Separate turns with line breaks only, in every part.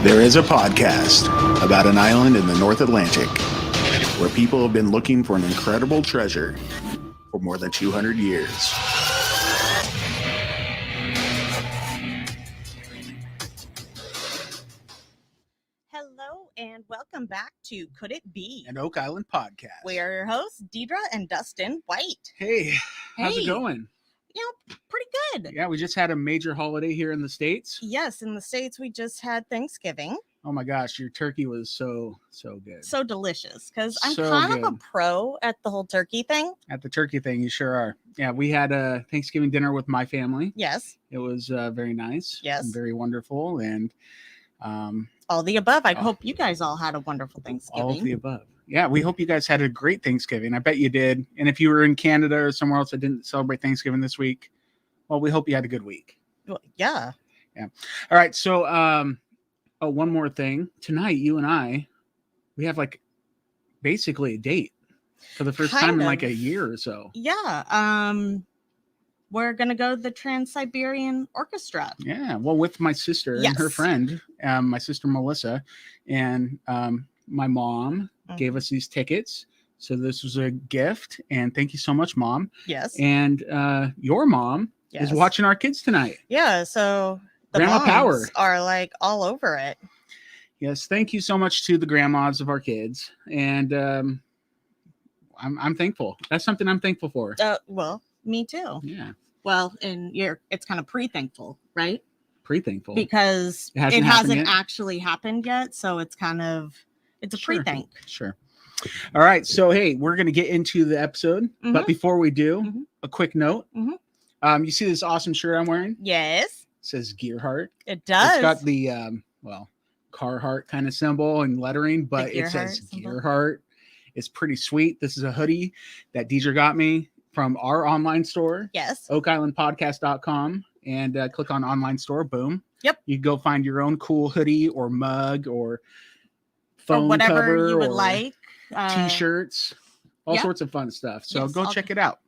There is a podcast about an island in the North Atlantic where people have been looking for an incredible treasure for more than 200 years.
Hello and welcome back to Could It Be?
An Oak Island podcast.
We are your hosts, Deidre and Dustin White.
Hey, how's it going?
Pretty good.
Yeah, we just had a major holiday here in the States.
Yes, in the States, we just had Thanksgiving.
Oh my gosh, your turkey was so good.
So delicious, because I'm
So
kind of
good.
a pro at the whole turkey thing.
At the turkey thing, you sure are. Yeah, we had a Thanksgiving dinner with my family.
Yes.
It was very nice.
Yes.
And very wonderful. And
all the above. I hope you guys all had a wonderful Thanksgiving.
all of the above. Yeah, we hope you guys had a great Thanksgiving. I bet you did. And if you were in Canada or somewhere else that didn't celebrate Thanksgiving this week, well, we hope you had a good week.
Well, yeah.
Yeah. All right. So, one more thing. Tonight, you and I, we have like basically a date for the first time in like a year or so.
Yeah. We're going to go to the Trans-Siberian Orchestra.
Yeah. Well, with my sister and her friend, my sister Melissa, and my mom gave us these tickets. So this was a gift. And thank you so much, Mom.
Yes.
And your mom is watching our kids tonight.
Yeah. So the
Grandma
moms
Power
are like all over it.
Yes. Thank you so much to the grandmas of our kids. And I'm thankful. That's something I'm thankful for.
Well, me too.
Yeah.
Well, and it's kind of pre-thankful, right?
Pre-thankful.
Because it hasn't actually happened yet. So it's a pre-thank.
Sure. All right. So, hey, we're going to get into the episode.
Mm-hmm.
But before we do, a quick note.
Mm-hmm.
You see this awesome shirt I'm wearing?
Yes.
It says Gearheart.
It does.
It's got the, Carhartt kind of symbol and lettering, but it says Gearheart. It's pretty sweet. This is a hoodie that Deidre got me from our online store.
Yes.
OakIslandPodcast.com, and click on online store. Boom.
Yep.
You go find your own cool hoodie or mug or phone
or whatever
cover
you would like.
T-shirts, all sorts of fun stuff. So go check it out.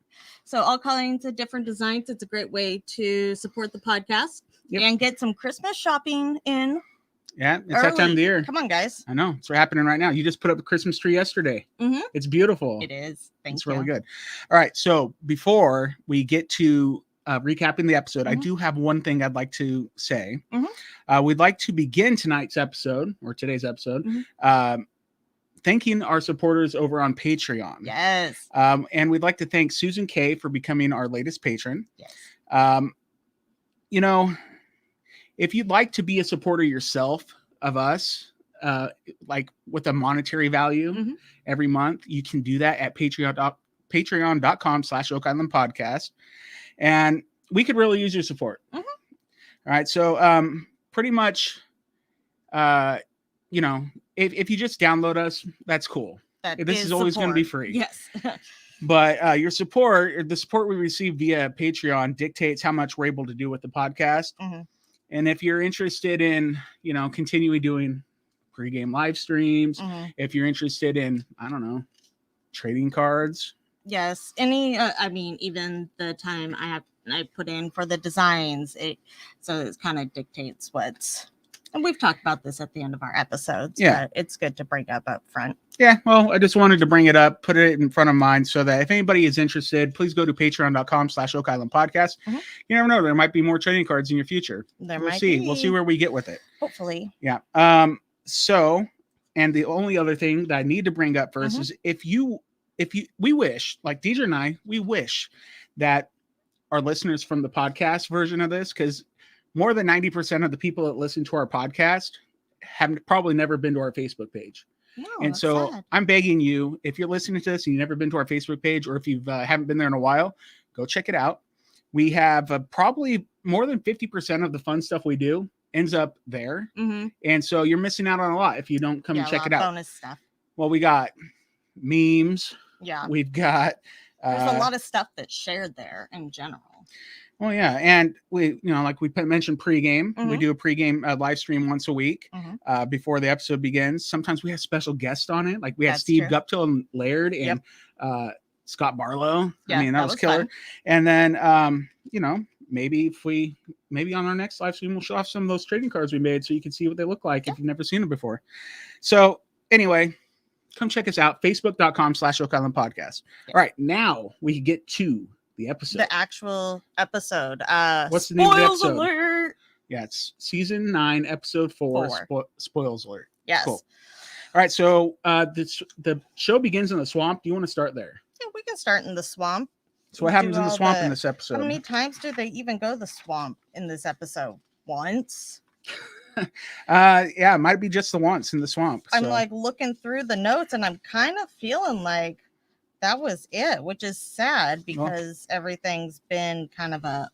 So all kinds of different designs. It's a great way to support the podcast and get some Christmas shopping in.
Yeah, it's that time of the year.
Come on, guys.
I know. It's happening right now. You just put up a Christmas tree yesterday.
Mm-hmm.
It's beautiful.
It is.
It's really good. All right. So before we get to recapping the episode, I do have one thing I'd like to say. We'd like to begin tonight's episode or today's episode thanking our supporters over on Patreon.
Yes.
And we'd like to thank Susan K for becoming our latest patron.
Yes.
If you'd like to be a supporter yourself of us, like with a monetary value every month, you can do that at patreon.com/Oak Island Podcast. And we could really use your support. All right. So pretty much, if you just download us, that's cool. This is always going to be free.
Yes.
But your support, or the support we receive via Patreon, dictates how much we're able to do with the podcast. And if you're interested in, continuing doing pregame live streams, if you're interested in, I don't know, trading cards.
Yes. Even the time I put in for the designs, it kind of dictates and we've talked about this at the end of our episodes. But it's good to bring up front.
Yeah. Well, I just wanted to bring it up, put it in front of mine so that if anybody is interested, please go to patreon.com/Oak Island Podcast. You never know. There might be more trading cards in your future. We'll see. We'll see where we get with it.
Hopefully.
Yeah. So, and the only other thing that I need to bring up first is we wish, like Deidre and I, we wish that our listeners from the podcast version of this, because more than 90% of the people that listen to our podcast have probably never been to our Facebook page.
No,
and so
sad.
I'm begging you, if you're listening to this and you've never been to our Facebook page, or if you haven't been there in a while, go check it out. We have probably more than 50% of the fun stuff we do ends up there. And so you're missing out on a lot if you don't come and check it out.
Bonus stuff.
Well, we got memes.
Yeah.
We've got
there's a lot of stuff that's shared there in general.
Well, yeah. And we, like we mentioned pregame, we do a pregame live stream once a week before the episode begins. Sometimes we have special guests on it. Like we had Steve Guptill and Laird and Scott Barlow.
Yeah,
I mean, that was killer.
fun.
And then, maybe on our next live stream, we'll show off some of those trading cards we made so you can see what they look like if you've never seen them before. So anyway, come check us out, facebook.com/Oak Island Podcast. All right, now we get to the episode.
The actual episode.
What's the name of the episode?
Spoils alert.
Yeah, it's season 9, episode 4. Spoils alert.
Yes.
Cool. All right, so the show begins in the swamp. Do you want to start there?
Yeah, we can start in the swamp.
So what happens in the swamp in this episode?
How many times do they even go the swamp in this episode? Once?
Yeah, it might be just the once in the swamp.
I'm like looking through the notes and I'm kind of feeling like that was it, which is sad because everything's been kind of a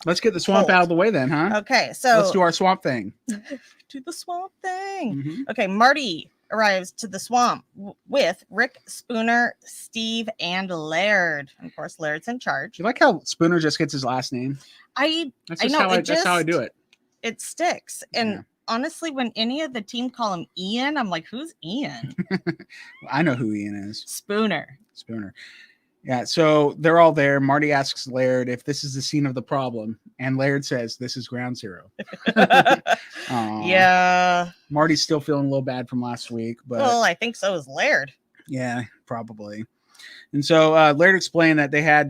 let's get the swamp out of the way then, huh?
Okay, so
let's do our swamp thing.
Do the swamp thing. Okay, Marty arrives to the swamp with Rick, Spooner, Steve, and Laird. And of course, Laird's in charge.
You like how Spooner just gets his last name?
That's how I do it. It sticks. And honestly, when any of the team call him Ian, I'm like, who's Ian?
I know who Ian is.
Spooner.
Yeah, so they're all there. Marty asks Laird if this is the scene of the problem, and Laird says this is ground zero.
Yeah.
Marty's still feeling a little bad from last week, but
well, I think so is Laird.
Yeah, probably. And so Laird explained that they have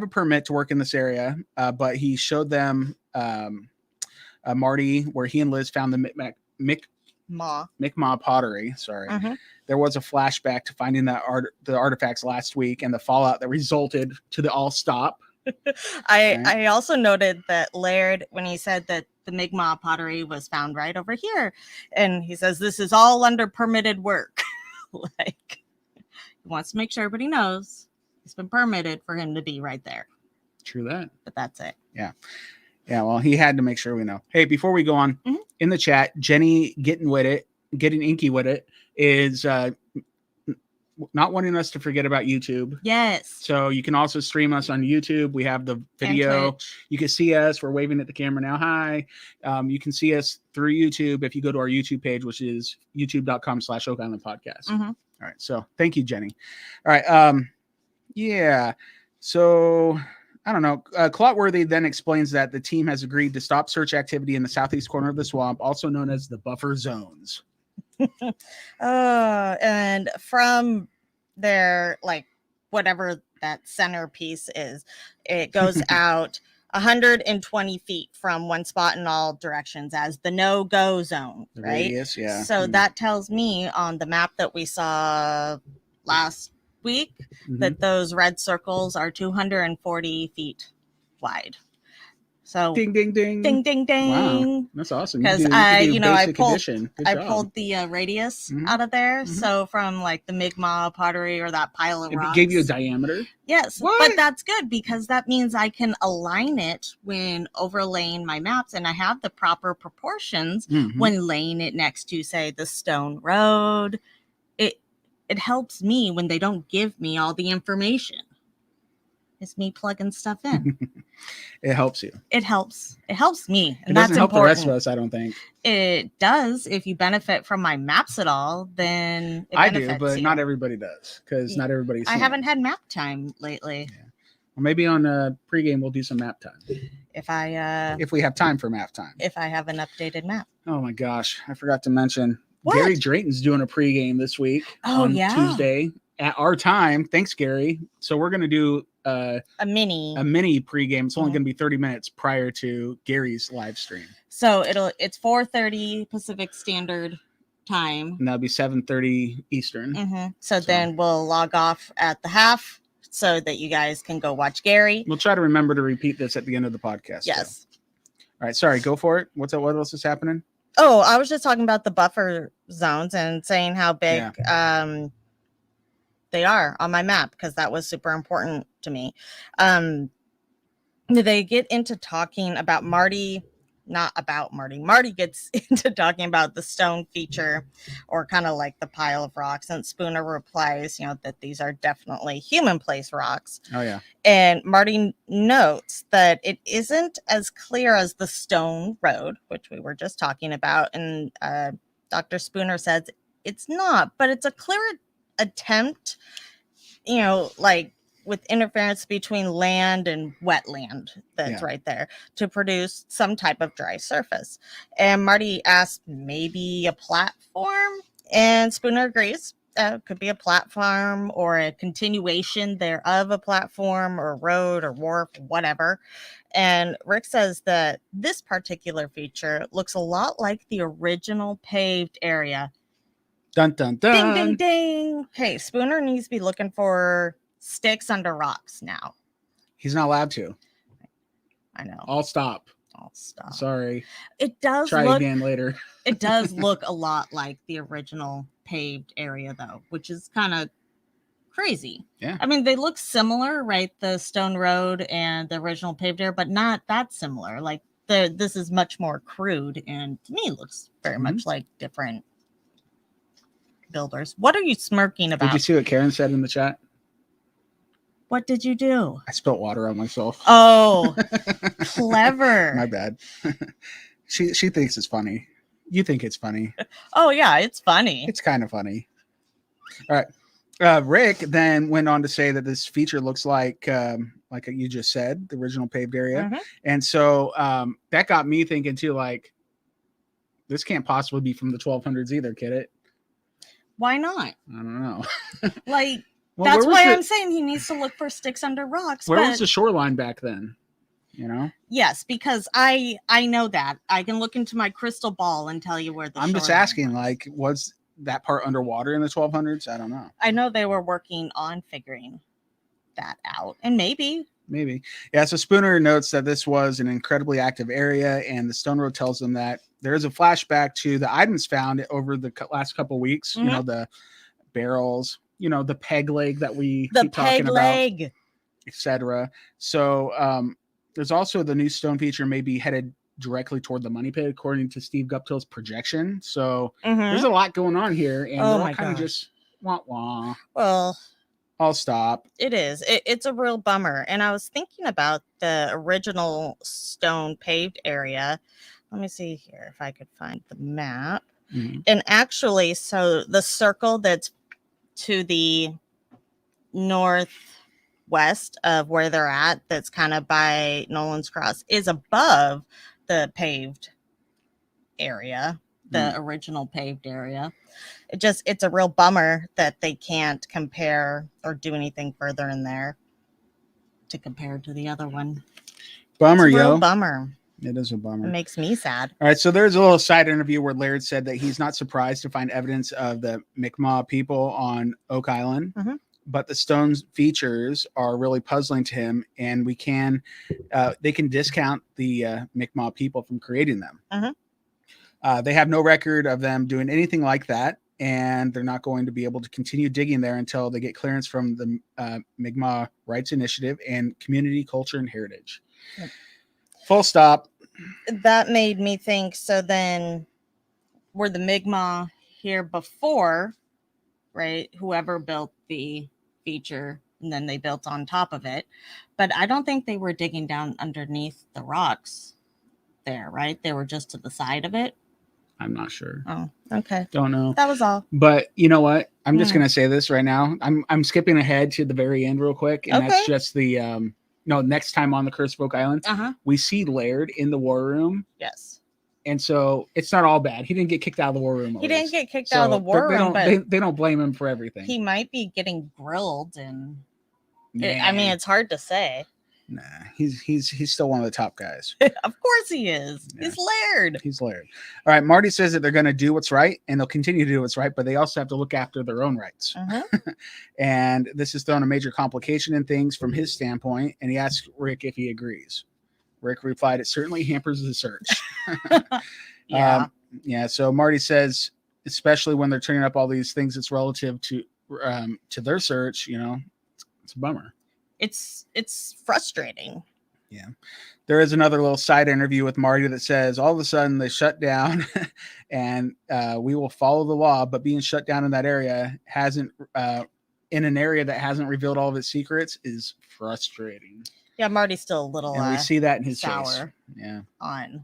a permit to work in this area, but he showed them Marty where he and Liz found the Mi'kmaq pottery. Sorry. There was a flashback to finding the artifacts last week and the fallout that resulted to the all stop.
I also noted that Laird, when he said that the Mi'kmaq pottery was found right over here, and he says this is all under permitted work. Like, he wants to make sure everybody knows it's been permitted for him to be right there.
True that.
But that's it.
Yeah. Well, he had to make sure we know. Hey, before we go on, in the chat, Jenny getting inky with it is not wanting us to forget about YouTube.
Yes.
So you can also stream us on YouTube. We have the video. You can see us. We're waving at the camera now. Hi. You can see us through YouTube if you go to our YouTube page, which is youtube.com/Oak Island Podcast. All right. So thank you, Jenny. All right. Yeah. So I don't know. Clotworthy then explains that the team has agreed to stop search activity in the southeast corner of the swamp, also known as the buffer zones.
And from there, like whatever that centerpiece is, it goes out 120 feet from one spot in all directions as the no-go zone,
The
right?
radius, yeah.
So that tells me on the map that we saw last week that those red circles are 240 feet wide. So
ding ding ding
ding ding ding.
Wow, that's awesome.
Because I pulled the radius out of there. So from like the Mi'kmaq pottery or that pile of rocks.
It gave you a diameter?
Yes. What? But that's good because that means I can align it when overlaying my maps and I have the proper proportions when laying it next to, say, the stone road. It helps me when they don't give me all the information. It's me plugging stuff in.
It helps you.
It helps me. And
it doesn't
that's
help
important.
the rest of us, I don't think.
It does. If you benefit from my maps at all, then it
I do,
benefits
but
you.
not everybody does because not everybody's.
I haven't had map time lately.
Yeah. Well, maybe on pregame we'll do some map time.
If
we have time for map time.
If I have an updated map.
Oh my gosh, I forgot to mention.
What?
Gary Drayton's doing a pregame this week on Tuesday at our time. Thanks, Gary. So we're gonna do a mini pregame. It's only going to be 30 minutes prior to Gary's live stream.
So it's 4:30 Pacific Standard Time,
and that'll be 7:30 Eastern.
So then we'll log off at the half so that you guys can go watch Gary.
We'll try to remember to repeat this at the end of the podcast.
Yes.
So. All right. Sorry. Go for it. What else is happening?
Oh, I was just talking about the buffer zones and saying how big they are on my map because that was super important to me. They get into talking about Marty gets into talking about the stone feature or kind of like the pile of rocks, and Spooner replies, that these are definitely human place rocks.
Oh yeah.
And Marty notes that it isn't as clear as the stone road, which we were just talking about, and Dr. Spooner says it's not, but it's a clear attempt, like with interference between land and wetland that's right there to produce some type of dry surface. And Marty asked maybe a platform, and Spooner agrees. Could be a platform or a continuation thereof a platform or road or wharf, whatever. And Rick says that this particular feature looks a lot like the original paved area.
Dun, dun, dun.
Ding, ding, ding. Okay, Spooner needs to be looking for sticks under rocks now.
He's not allowed to.
I know.
I'll stop. Sorry.
It does
Try again later.
It does look a lot like the original paved area, though, which is kind of crazy.
Yeah.
I mean, they look similar, right? The stone road and the original paved area, but not that similar. Like this is much more crude, and to me looks very much like different builders. What are you smirking about?
Did you see what Karen said in the chat?
What did you do?
I spilled water on myself.
Oh, clever.
My bad. She thinks it's funny. You think it's funny.
Oh, yeah, it's funny.
It's kind of funny. All right. Rick then went on to say that this feature looks like you just said, the original paved area.
Mm-hmm.
And so that got me thinking too, like, this can't possibly be from the 1200s either, kid it.
Why not?
I don't know.
Like,
well,
that's why I'm saying he needs to look for sticks under rocks.
Where was the shoreline back then? You know?
Yes, because I know that. I can look into my crystal ball and tell you where the
I'm just asking, like, was that part underwater in the 1200s? I don't know.
I know they were working on figuring that out. And maybe.
Yeah, so Spooner notes that this was an incredibly active area, and the Stone Road tells them that there is a flashback to the items found over the last couple of weeks.
Mm-hmm.
You know, the barrels, you know, the peg leg that we keep talking about, etc. So there's also the new stone feature may be headed directly toward the money pit, according to Steve Guptill's projection. So there's a lot going on here, and they're all kind of just wah.
Well,
I'll stop.
It is. It's a real bummer. And I was thinking about the original stone paved area. Let me see here if I could find the map. Mm-hmm. And actually, so the circle that's to the northwest of where they're at, that's kind of by Nolan's Cross, is above the paved area, the original paved area. It's a real bummer that they can't compare or do anything further in there to compare to the other one.
Bummer,
it's a real bummer.
It is a bummer.
It makes me sad.
All right, so there's a little side interview where Laird said that he's not surprised to find evidence of the Mi'kmaq people on Oak Island, but the stone features are really puzzling to him, and they can discount the Mi'kmaq people from creating them. They have no record of them doing anything like that, and they're not going to be able to continue digging there until they get clearance from the Mi'kmaq Rights Initiative and Community, Culture, and Heritage. Yep. Full stop.
That made me think, so then were the Mi'kmaq here before, right? Whoever built the feature, and then they built on top of it. But I don't think they were digging down underneath the rocks there, right? They were just to the side of it.
I'm not sure.
Oh, okay.
Don't know.
That was all.
But you know what? I'm just gonna say this right now. I'm skipping ahead to the very end real quick, and that's just the next time on the Curse of Oak Island, we see Laird in the war room.
Yes.
And so it's not all bad. He didn't get kicked out of the war room.
He didn't get kicked out of the war room, but
they don't blame him for everything.
He might be getting grilled, and I mean, it's hard to say.
Nah, he's still one of the top guys.
Of course he is. Yeah. He's Laird.
All right, Marty says that they're going to do what's right, and they'll continue to do what's right, but they also have to look after their own rights. And this has thrown a major complication in things from his standpoint, and he asks Rick if he agrees. Rick replied, "It certainly hampers the search."
Yeah.
So Marty says, especially when they're turning up all these things that's relative to their search, it's a bummer.
It's frustrating.
Yeah. There is another little side interview with Marty that says all of a sudden they shut down and we will follow the law, but being shut down in that area in an area that hasn't revealed all of its secrets is frustrating.
Yeah, Marty's still a little
and we see that in his
sour
face. Yeah.
On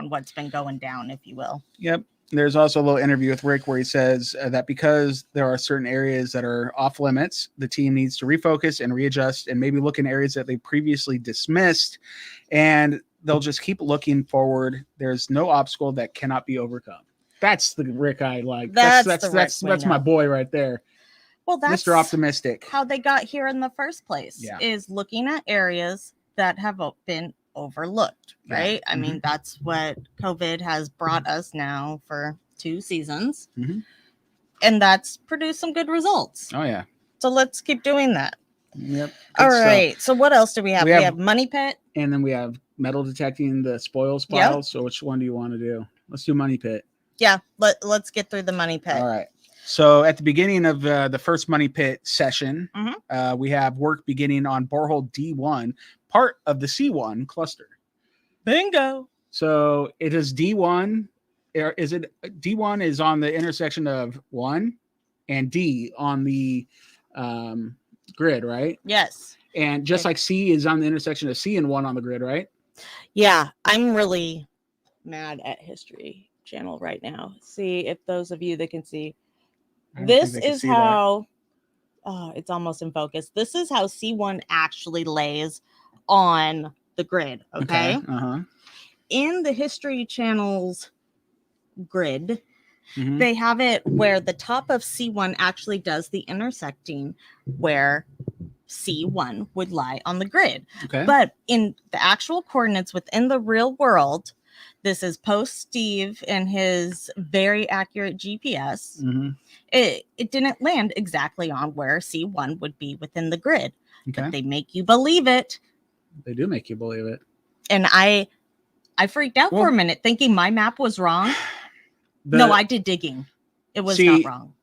what's been going down, if you will.
Yep. There's also a little interview with Rick where he says that because there are certain areas that are off limits, the team needs to refocus and readjust and maybe look in areas that they previously dismissed, and they'll just keep looking forward. There's no obstacle that cannot be overcome. That's the Rick I like. That's my boy right there.
Well, that's
Mr. Optimistic.
How they got here in the first place, is looking at areas that have been overlooked, right? I mean, that's what COVID has brought us now for 2 seasons, and that's produced some good results.
Oh yeah.
So let's keep doing that.
Yep.
All right. So what else do we have? We have Money Pit,
and then we have metal detecting the spoils pile. So which one do you want to do? Let's do Money Pit.
Yeah. Let's get through the Money Pit.
All right. So at the beginning of the first Money Pit session, we have work beginning on borehole D1, part of the C1 cluster.
Bingo.
So it is D1. Is it D1 is on the intersection of 1 and D on the grid, right?
Yes.
And just like C is on the intersection of C and 1 on the grid, right?
Yeah. I'm really mad at History Channel right now. See if those of you that can see. This is how it's almost in focus. This is how C1 actually lays on the grid. Okay. In the History Channel's grid, they have it where the top of C1 actually does the intersecting where C1 would lie on the grid. Okay. But in the actual coordinates within the real world, this is post Steve and his very accurate GPS. It didn't land exactly on where C1 would be within the grid. Okay. But they make you believe it.
They do make you believe it.
And I freaked out for a minute thinking my map was wrong. No, I did digging. It was not wrong.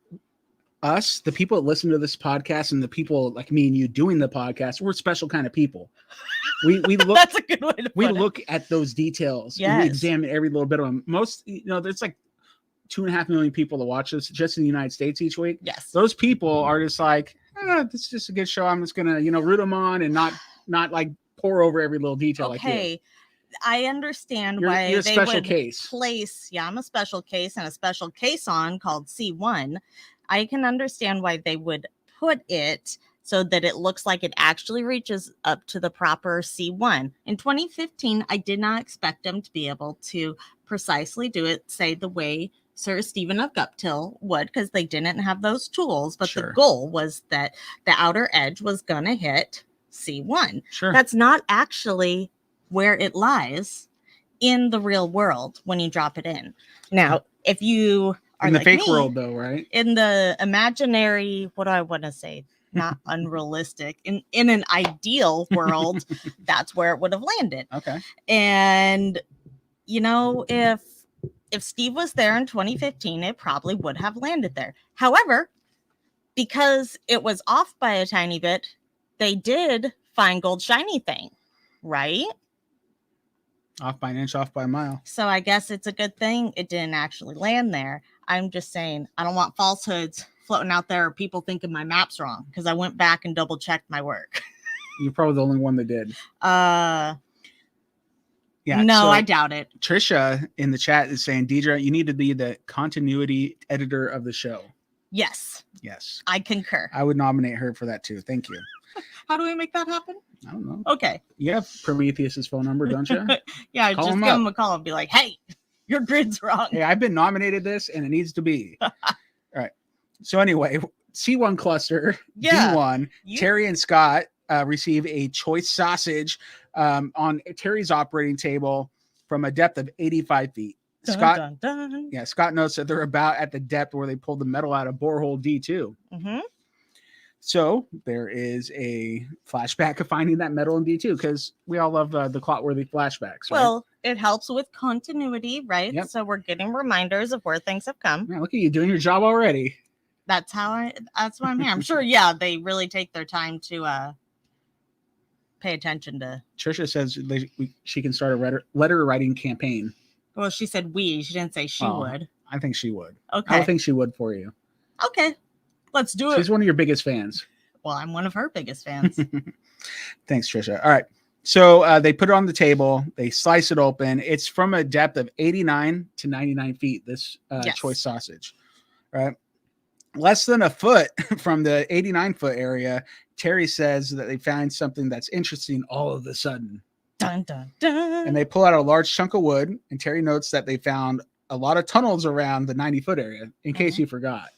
Us, the people that listen to this podcast and the people like me and you doing the podcast, we're special kind of people. We look
That's a good way to put it.
Look at those details. Yes. And we examine every little bit of them. Most, there's like 2.5 million people that watch this just in the United States each week.
Yes.
Those people are just like, this is just a good show. I'm just gonna, root them on and not like pour over every little detail.
Okay.
Like
I understand
you're
why
a
they
special
would
case.
place. Yeah, I'm a special case and a special case on called C1. I can understand why they would put it so that it looks like it actually reaches up to the proper C1. In 2015, I did not expect them to be able to precisely do it, say the way Sir Stephen of Guptill would, because they didn't have those tools. But the goal was that the outer edge was going to hit C1. Sure. That's not actually where it lies in the real world when you drop it in. Now, if you are
in the
like
fake
me,
world, though, right?
In the imaginary, what do I want to say? Not unrealistic. In an ideal world, that's where it would have landed.
Okay.
And if Steve was there in 2015, it probably would have landed there. However, because it was off by a tiny bit, they did find gold shiny thing, right?
Off by an inch, off by a mile.
So I guess it's a good thing it didn't actually land there. I'm just saying, I don't want falsehoods floating out there or people thinking my map's wrong, because I went back and double checked my work.
You're probably the only one that did.
Yeah. No, I doubt it.
Trisha in the chat is saying, Deidre, you need to be the continuity editor of the show.
Yes.
Yes.
I concur.
I would nominate her for that too. Thank you.
How do we make that happen?
I don't know.
Okay.
You have Prometheus's phone number, don't you?
Yeah, just give him a call and be like, hey, your grid's wrong.
Hey, I've been nominated this and it needs to be. All right. So anyway, C1 cluster, D1, Terry and Scott receive a choice sausage on Terry's operating table from a depth of 85 feet. Scott notes that they're about at the depth where they pulled the metal out of borehole D2. So there is a flashback of finding that metal in D2, because we all love the clot-worthy flashbacks. Right?
Well, it helps with continuity, right? Yep. So we're getting reminders of where things have come.
Man, look at you doing your job already.
That's why I'm here. I'm sure, yeah, they really take their time to pay attention to.
Trisha says she can start a letter writing campaign.
Well, she said we. She didn't say she would.
I think she would.
Okay.
I think she would for you.
Okay. Let's do it.
She's one of your biggest fans.
Well, I'm one of her biggest fans.
Thanks, Trisha. All right. So they put it on the table. They slice it open. It's from a depth of 89 to 99 feet, this choice sausage, right? Less than a foot from the 89-foot area, Terry says that they found something that's interesting all of a sudden.
Dun, dun, dun.
And they pull out a large chunk of wood, and Terry notes that they found a lot of tunnels around the 90-foot area, in case you forgot.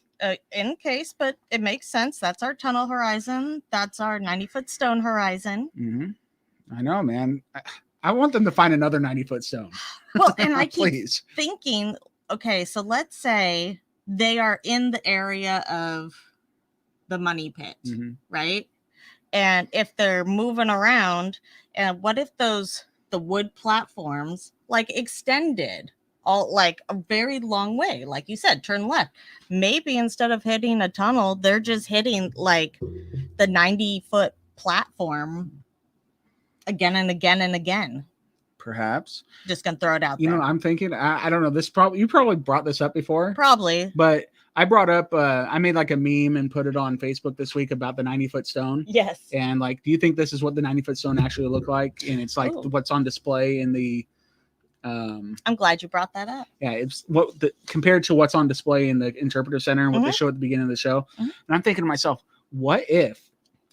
In case, but it makes sense. That's our tunnel horizon. That's our 90-foot stone horizon.
I know, man. I want them to find another 90-foot stone.
Well, and I keep thinking, okay, so let's say they are in the area of the money pit, right? And if they're moving around, and what if the wood platforms like extended all like a very long way, like you said, turn left? Maybe instead of hitting a tunnel, they're just hitting like the 90-foot platform again and again and again.
Perhaps.
Just gonna throw it out there.
You know, I'm thinking, I don't know, you probably brought this up before.
Probably.
But I brought up, I made like a meme and put it on Facebook this week about the 90-foot stone.
Yes.
And like, do you think this is what the 90-foot stone actually looked like? And it's like what's on display in the...
I'm glad you brought that up.
Yeah, it's compared to what's on display in the interpretive center and what they show at the beginning of the show. And I'm thinking to myself, what if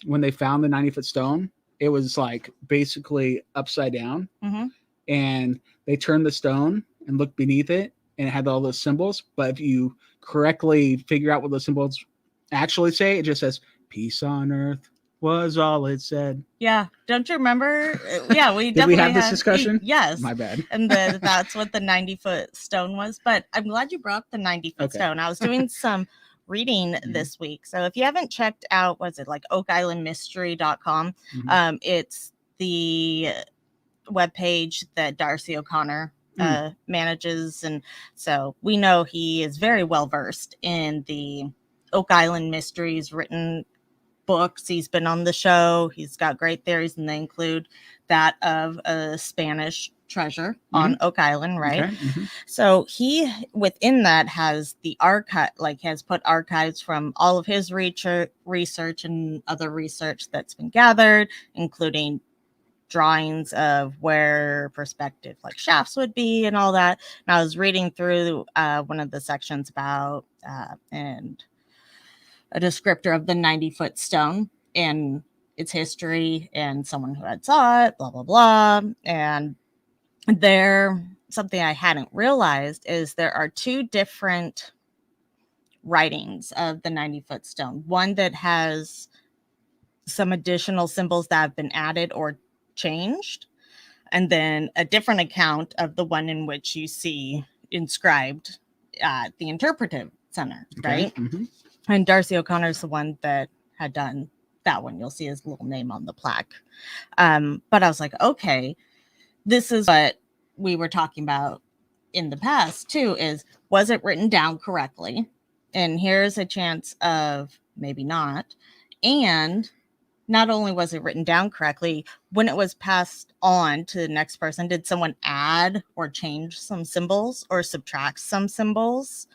when they found the 90-foot stone, it was like basically upside down, and they turned the stone and looked beneath it and it had all those symbols. But if you correctly figure out what those symbols actually say, it just says peace on earth was all it said.
Yeah. Don't you remember? Yeah, we
Did
definitely
we have this discussion?
Yes.
My bad.
And that's what the 90-foot stone was. But I'm glad you brought up the 90-foot stone. I was doing some reading this week. So if you haven't checked out, was it like oakislandmystery.com? It's the webpage that Darcy O'Connor manages. And so we know he is very well versed in the Oak Island mysteries, written books. He's been on the show. He's got great theories, and they include that of a Spanish treasure on Oak Island, right? Okay. So he, within that, has the archive, like has put archives from all of his research and other research that's been gathered, including drawings of where perspective like shafts would be and all that. And I was reading through one of the sections about and a descriptor of the 90-foot stone and its history and someone who had saw it, blah, blah, blah. And something I hadn't realized is there are two different writings of the 90-foot stone. One that has some additional symbols that have been added or changed, and then a different account of the one in which you see inscribed at the interpretive center, right? And Darcy O'Connor's the one that had done that one. You'll see his little name on the plaque. But I was like, okay, this is what we were talking about in the past too, was it written down correctly? And here's a chance of maybe not. And not only was it written down correctly, when it was passed on to the next person, did someone add or change some symbols or subtract some symbols?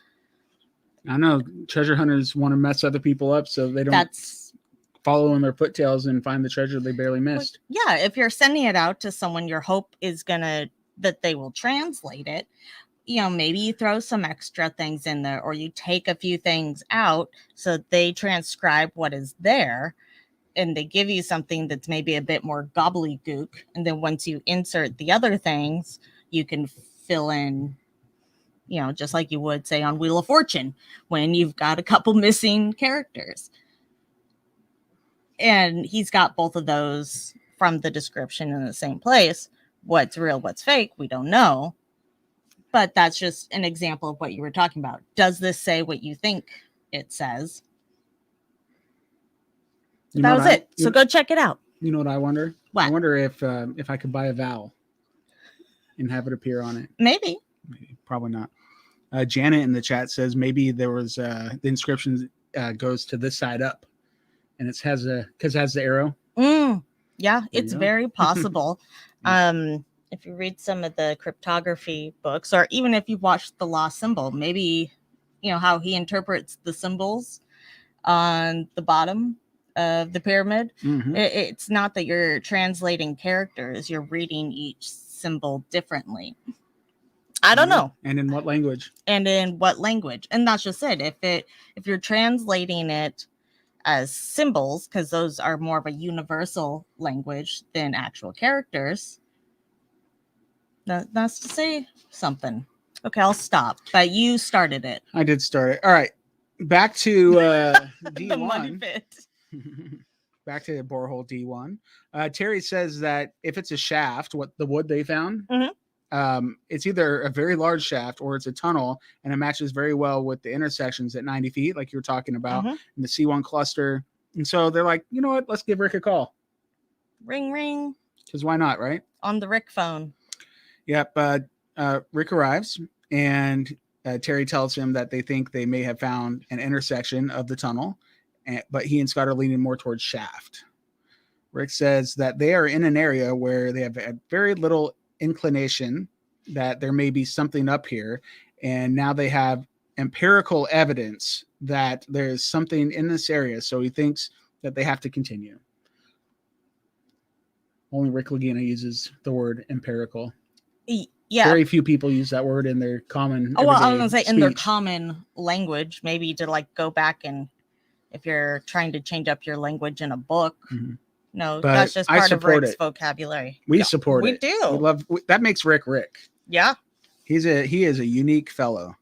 I know treasure hunters want to mess other people up so they don't follow in their foottails and find the treasure they barely missed.
Yeah, if you're sending it out to someone, your hope is that they will translate it. You know, maybe you throw some extra things in there, or you take a few things out so they transcribe what is there, and they give you something that's maybe a bit more gobbledygook. And then once you insert the other things, you can fill in, you know, just like you would say on Wheel of Fortune when you've got a couple missing characters. And he's got both of those from the description in the same place. What's real, what's fake, we don't know. But that's just an example of what you were talking about. Does this say what you think it says? That was it. So go check it out.
You know what I wonder?
What?
I wonder if I could buy a vowel and have it appear on it.
Maybe.
Probably not. Janet in the chat says maybe there was the inscription goes to this side up, and it has because it has the arrow.
Yeah, it's very possible. If you read some of the cryptography books, or even if you've watched The Lost Symbol, maybe you know how he interprets the symbols on the bottom of the pyramid.
Mhm.
It's not that you're translating characters, you're reading each symbol differently. I don't know.
And in what language?
And that's just it. If you're translating it as symbols, because those are more of a universal language than actual characters, that's to say something. Okay, I'll stop. But you started it.
I did start it. All right. Back to D1.
The money pit.
Back to borehole D1. Terry says that if it's a shaft, what the wood they found, it's either a very large shaft or it's a tunnel, and it matches very well with the intersections at 90 feet, like you were talking about, in the C1 cluster. And so they're like, you know what? Let's give Rick a call.
Ring, ring.
Because why not, right?
On the Rick phone.
Yep. Rick arrives, and Terry tells him that they think they may have found an intersection of the tunnel, but he and Scott are leaning more towards shaft. Rick says that they are in an area where they have had very little inclination that there may be something up here, and now they have empirical evidence that there's something in this area, so he thinks that they have to continue. Only Rick Lagina uses the word empirical.
Yeah,
very few people use that word in their common
I was gonna say
speech.
in their common language, maybe to like go back and if you're trying to change up your language in a book. No, but that's just part of Rick's vocabulary.
We support it.
We do.
We love that. Makes Rick Rick.
Yeah.
He is a unique fellow.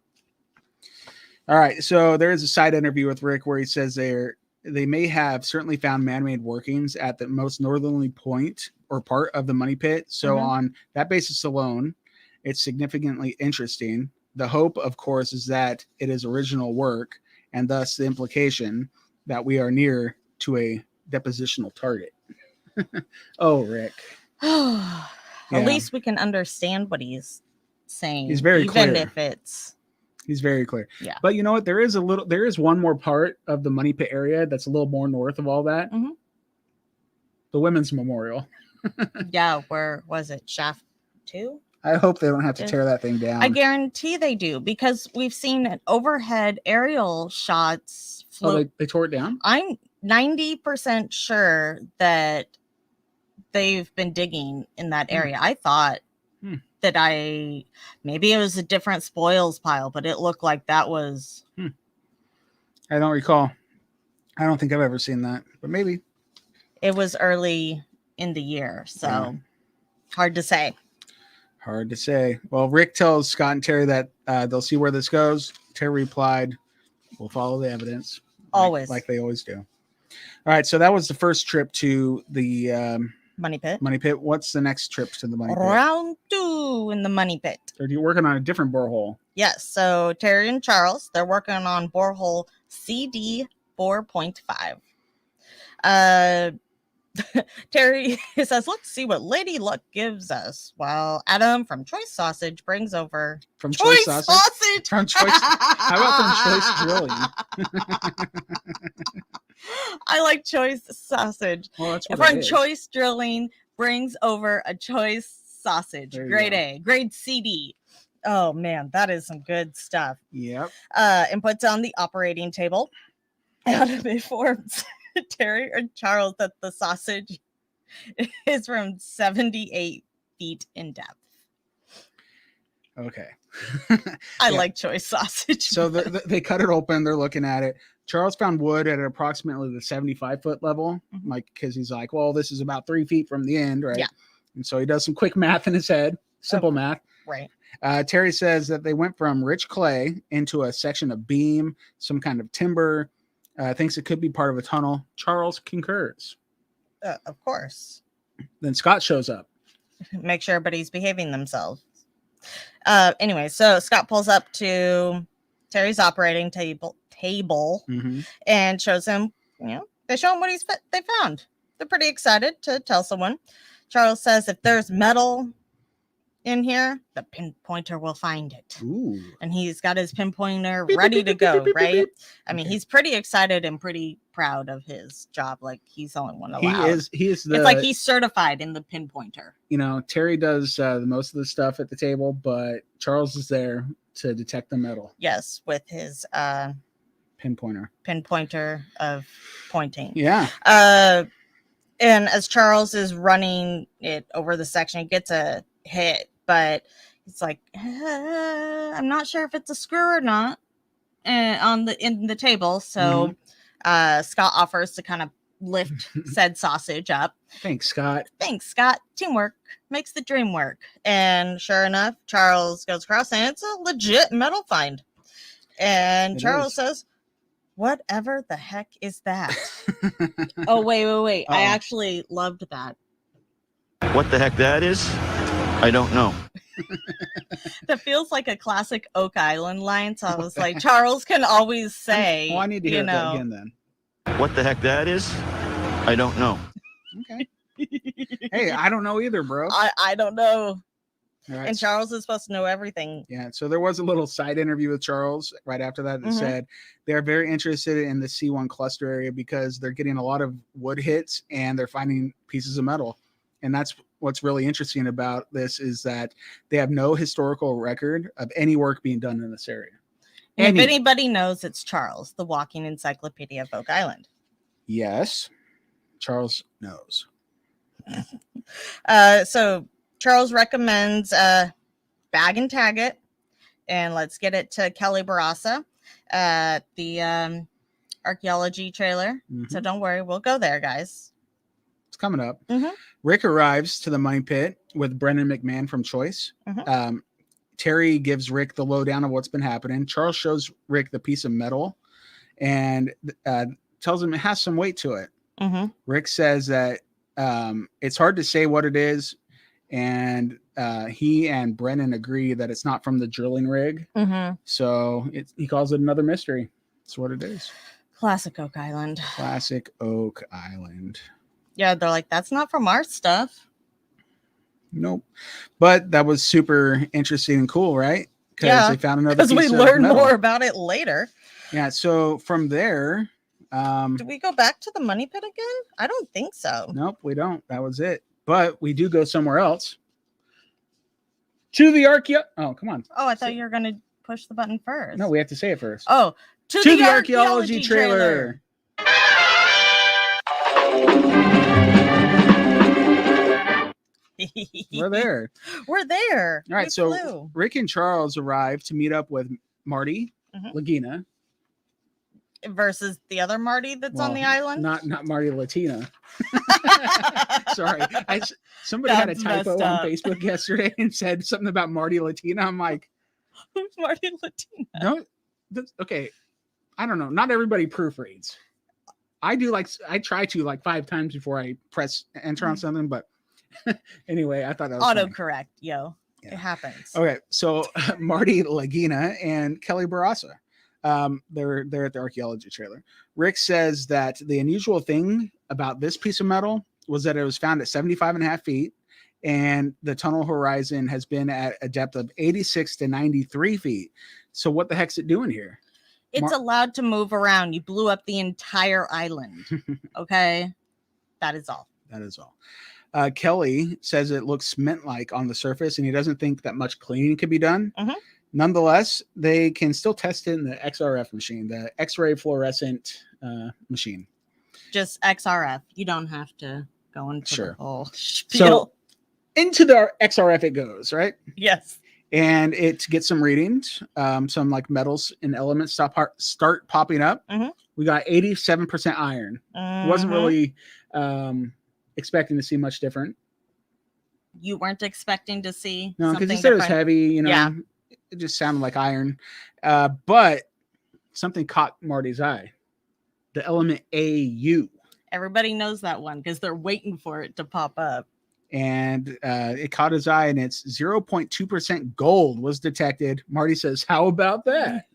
All right. So there is a side interview with Rick where he says they may have certainly found man-made workings at the most northerly point or part of the money pit. So on that basis alone, it's significantly interesting. The hope, of course, is that it is original work, and thus the implication that we are near to a depositional target. Oh, Rick.
At least we can understand what he's saying.
He's very clear.
Even if it's...
He's very clear.
Yeah.
But you know what? There is one more part of the money pit area that's a little more north of all that. The Women's Memorial.
Yeah, where was it? Shaft 2?
I hope they don't have to tear that thing down.
I guarantee they do, because we've seen overhead aerial shots
float. Oh, they tore it down?
I'm 90% sure that they've been digging in that area. I thought that maybe it was a different spoils pile, but it looked like that was...
I don't recall. I don't think I've ever seen that, but maybe.
It was early in the year, so hard to say.
Hard to say. Well, Rick tells Scott and Terry that they'll see where this goes. Terry replied, "We'll follow the evidence."
Always.
Like they always do. All right, so that was the first trip to the
money pit.
Money pit. What's the next trip to the money pit?
Round 2 in the money pit.
Are you working on a different borehole? Yes.
So Terry and Charles, they're working on borehole CD 4.5. Terry says, "Let's see what Lady Luck gives us." While Adam from Choice Sausage brings over
Choice Sausage. From Choice. How about from Choice Drilling?
I like Choice Sausage.
Well, that's what
from Choice Drilling brings over a Choice Sausage. Grade A, grade CD. Oh man, that is some good stuff.
Yep.
And puts on the operating table. Adam informs Terry or Charles that the sausage is from 78 feet in depth.
Okay.
I like Choice Sausage.
So they cut it open. They're looking at it. Charles found wood at approximately the 75-foot level, like, because he's like, well, this is about 3 feet from the end, right?
Yeah.
And so he does some quick math in his head, simple math.
Right.
Terry says that they went from rich clay into a section of beam, some kind of timber. Thinks it could be part of a tunnel. Charles concurs.
Of course.
Then Scott shows up.
Make sure everybody's behaving themselves. Anyway, so Scott pulls up to Terry's operating table and shows him, they show him what they found. They're pretty excited to tell someone. Charles says if there's metal in here, the pinpointer will find it.
Ooh.
And he's got his pinpointer ready to go, right? I mean, he's pretty excited and pretty proud of his job. Like, he's the only one allowed.
He is
it's like he's certified in the pinpointer.
Terry does most of the stuff at the table, but Charles is there to detect the metal.
Yes, with his pinpointer of pointing.
Yeah.
And as Charles is running it over the section, he gets a hit, but it's like, I'm not sure if it's a screw or not in the table. So Scott offers to kind of lift said sausage up.
Thanks, Scott.
Teamwork makes the dream work. And sure enough, Charles goes across and it's a legit metal find. And Charles says, whatever the heck is that? Oh, wait. Uh-oh. I actually loved that.
What the heck that is? I don't know.
That feels like a classic Oak Island line. So I was like, Charles can always say,
I need to hear that again then.
What the heck that is? I don't know.
Okay. Hey, I don't know either, bro.
I don't know.
Right.
And Charles is supposed to know everything.
Yeah. So there was a little side interview with Charles right after that said they're very interested in the C1 cluster area because they're getting a lot of wood hits and they're finding pieces of metal. And that's what's really interesting about this is that they have no historical record of any work being done in this area.
And if anybody knows, it's Charles, the walking encyclopedia of Oak Island.
Yes. Charles knows.
So Charles recommends bag and tag it, and let's get it to Kelly Barassa at the archaeology trailer. So don't worry, we'll go there, guys.
It's coming up. Rick arrives to the mine pit with Brendan McMahon from Choice. Terry gives Rick the lowdown of what's been happening. Charles shows Rick the piece of metal and tells him it has some weight to it. Rick says that it's hard to say what it is, and he and Brennan agree that it's not from the drilling rig. So he calls it another mystery. That's what it is.
Classic Oak Island.
Classic Oak Island.
Yeah, they're like, that's not from our stuff.
Nope. But that was super interesting and cool, right? Because they found another piece of
metal. Because we learned more about it later.
Yeah, so from there...
do we go back to the money pit again? I don't think so.
Nope, we don't. That was it. But we do go somewhere else. To the Oh, come on.
Oh, I thought you were going to push the button first.
No, we have to say it first.
Oh, to the archaeology trailer.
We're there.
All
right, so Rick and Charles arrive to meet up with Marty Lagina.
Versus the other Marty that's on the island?
Not Marty Latina. Sorry. Somebody had a typo on Facebook yesterday and said something about Marty Latina. I'm like,
who's Marty Latina?
No, okay. I don't know. Not everybody proofreads. I try to 5 times before I press enter on something, but anyway, I thought that was
autocorrect, yo. Yeah. It happens.
Okay, so Marty Lagina and Kelly Barassa. They're at the archaeology trailer. Rick says that the unusual thing about this piece of metal was that it was found at 75.5 feet, and the tunnel horizon has been at a depth of 86 to 93 feet. So what the heck's it doing here?
It's allowed to move around. You blew up the entire island. Okay, that is all.
Kelly says it looks mint-like on the surface, and he doesn't think that much cleaning could be done. Nonetheless, they can still test it in the XRF machine, the X-ray fluorescent machine.
Just XRF. You don't have to go into the whole spiel.
So into the XRF it goes, right?
Yes.
And it gets some readings. Some metals and elements start popping up. We got 87% iron. Wasn't really expecting to see much different.
You weren't expecting to see?
No, because he said it was heavy, it just sounded like iron. But something caught Marty's eye. The element AU.
Everybody knows that one because they're waiting for it to pop up.
And it caught his eye, and it's 0.2% gold was detected. Marty says, how about that?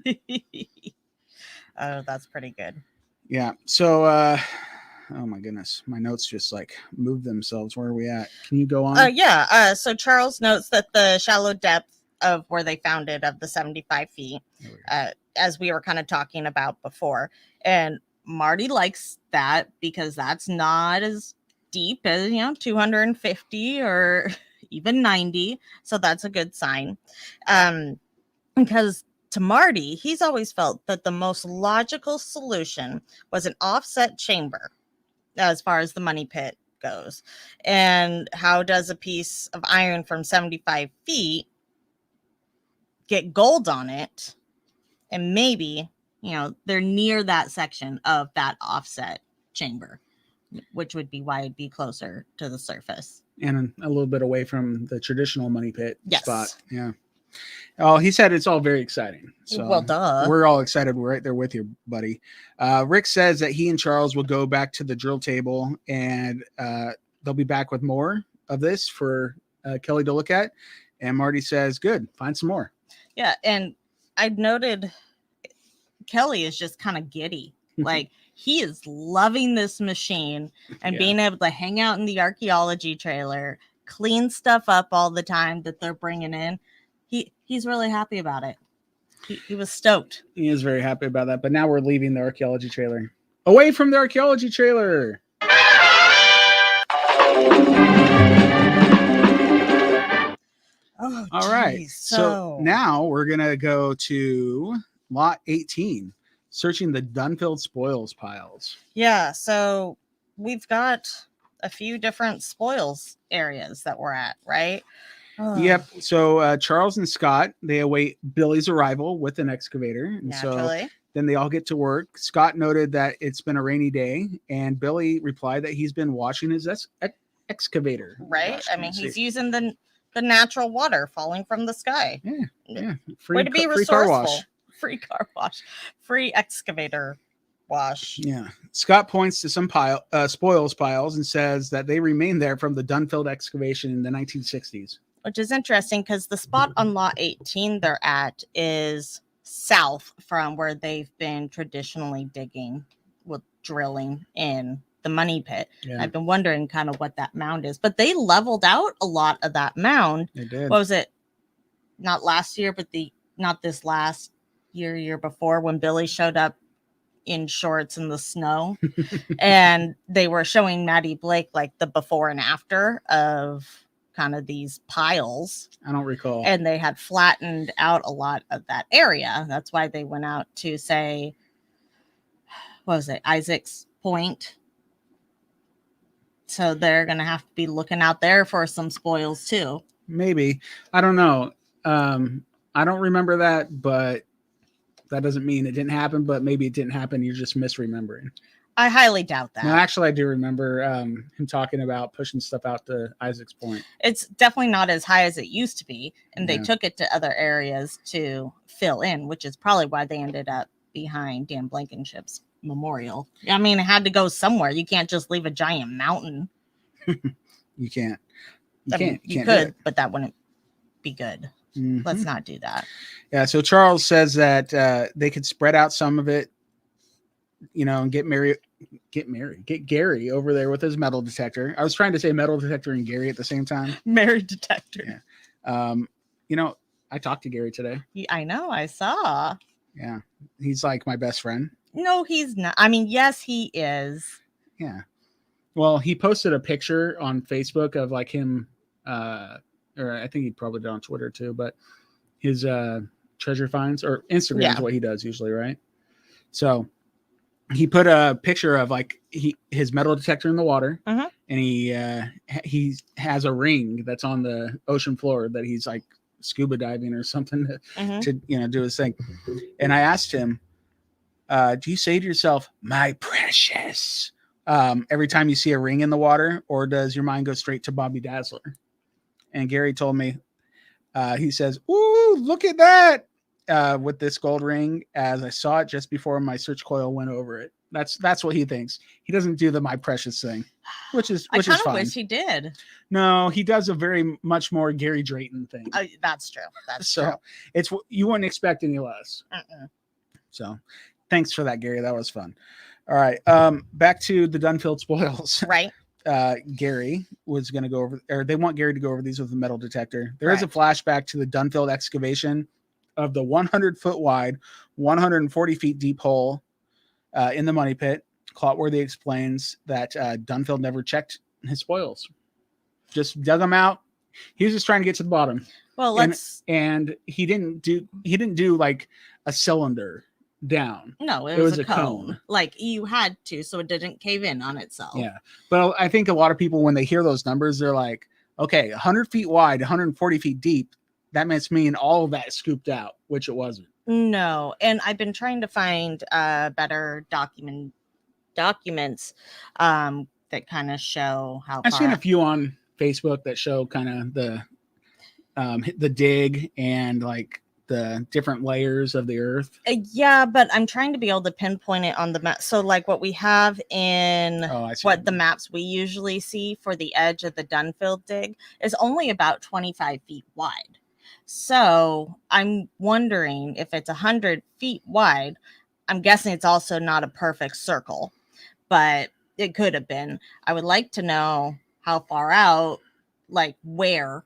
Oh, that's pretty good.
Yeah. So, oh my goodness, my notes just moved themselves. Where are we at? Can you go on?
So Charles notes that the shallow depth of where they found it of the 75 feet, as we were kind of talking about before. And Marty likes that because that's not as deep as 250 or even 90, so that's a good sign, because to Marty, he's always felt that the most logical solution was an offset chamber as far as the money pit goes. And how does a piece of iron from 75 feet get gold on it? And maybe, they're near that section of that offset chamber, which would be why it'd be closer to the surface.
And a little bit away from the traditional money pit
Yes.
spot. Yeah. Oh, he said it's all very exciting. So
well, duh.
We're all excited. We're right there with you, buddy. Rick says that he and Charles will go back to the drill table and they'll be back with more of this for Kelly to look at. And Marty says, good, find some more.
Yeah. And I noted Kelly is just kind of giddy. Like, he is loving this machine and being able to hang out in the archaeology trailer, clean stuff up all the time that they're bringing in. He's really happy about it. He was stoked.
He is very happy about that. But now we're leaving the archaeology trailer. Away from the archaeology trailer.
Oh,
all right. So now we're going to go to lot 18, searching the Dunfield spoils piles.
Yeah. So we've got a few different spoils areas that we're at, right?
Yep. So Charles and Scott, they await Billy's arrival with an excavator. And
naturally.
So then they all get to work. Scott noted that it's been a rainy day, and Billy replied that he's been washing his excavator.
Right.
Gosh,
I mean, he's using the natural water falling from the sky.
Yeah. Yeah.
Way to be resourceful. Free car wash. Free excavator wash.
Yeah. Scott points to some spoils piles and says that they remain there from the Dunfield excavation in the 1960s.
Which is interesting because the spot on lot 18 they're at is south from where they've been traditionally digging with drilling in the money pit.
Yeah.
I've been wondering kind of what that mound is, but they leveled out a lot of that mound.
They did.
What was it? Not last year, but not this last year before, when Billy showed up in shorts in the snow and they were showing Maddie Blake like the before and after of kind of these piles.
I don't recall.
And they had flattened out a lot of that area. That's why they went out to say, what was it, Isaac's Point. So they're going to have to be looking out there for some spoils too.
Maybe. I don't know. I don't remember that, but that doesn't mean it didn't happen, but maybe it didn't happen. You're just misremembering.
I highly doubt that.
No, actually, I do remember him talking about pushing stuff out to Isaac's Point.
It's definitely not as high as it used to be, and they took it to other areas to fill in, which is probably why they ended up behind Dan Blankenship's memorial. I mean, it had to go somewhere. You can't just leave a giant mountain.
You can't.
You could, but that wouldn't be good.
Mm-hmm.
Let's not do that.
Yeah, so Charles says that they could spread out some of it, and get Gary over there with his metal detector. I was trying to say metal detector and Gary at the same time.
Mary detector.
Yeah. I talked to Gary today.
I know. I saw.
Yeah. He's like my best friend.
No, he's not. I mean, yes, he is.
Yeah. Well, he posted a picture on Facebook of like him, or I think he probably did on Twitter too, but his treasure finds, or Instagram is what he does usually, right? So he put a picture of like his metal detector in the water, and he has a ring that's on the ocean floor that he's like scuba diving or something to do his thing. And I asked him, do you say to yourself, my precious, every time you see a ring in the water, or does your mind go straight to Bobby Dazzler? And Gary told me, he says, ooh, look at that. With this gold ring, as I saw it just before my search coil went over it. That's what he thinks. He doesn't do the my precious thing, which is fine. I kind of
wish he did.
No, he does a very much more Gary Drayton thing.
That's true.
True. It's you wouldn't expect any less. So, thanks for that, Gary. That was fun. All right, back to the Dunfield spoils.
Right.
Gary was going to go over, or they want Gary to go over these with a metal detector. There is a flashback to the Dunfield excavation of the 100-foot wide, 140 feet deep hole in the money pit. Clotworthy explains that Dunfield never checked his spoils, just dug them out, He was just trying to get to the bottom.
Well,
and he didn't do like a cylinder down.
No, it was a cone. Like you had to, so it didn't cave in on itself.
Yeah. But I think a lot of people, when they hear those numbers, they're like, okay, 100 feet wide, 140 feet deep. That must mean all of that is scooped out, which it wasn't.
No. And I've been trying to find better documents that kind of show how
I've seen a few on Facebook that show kind of the dig and like the different layers of the earth.
Yeah, but I'm trying to be able to pinpoint it on the map. So like what we have in the maps we usually see for the edge of the Dunfield dig is only about 25 feet wide. So I'm wondering if it's 100 feet wide. I'm guessing it's also not a perfect circle, but it could have been. I would like to know how far out, like where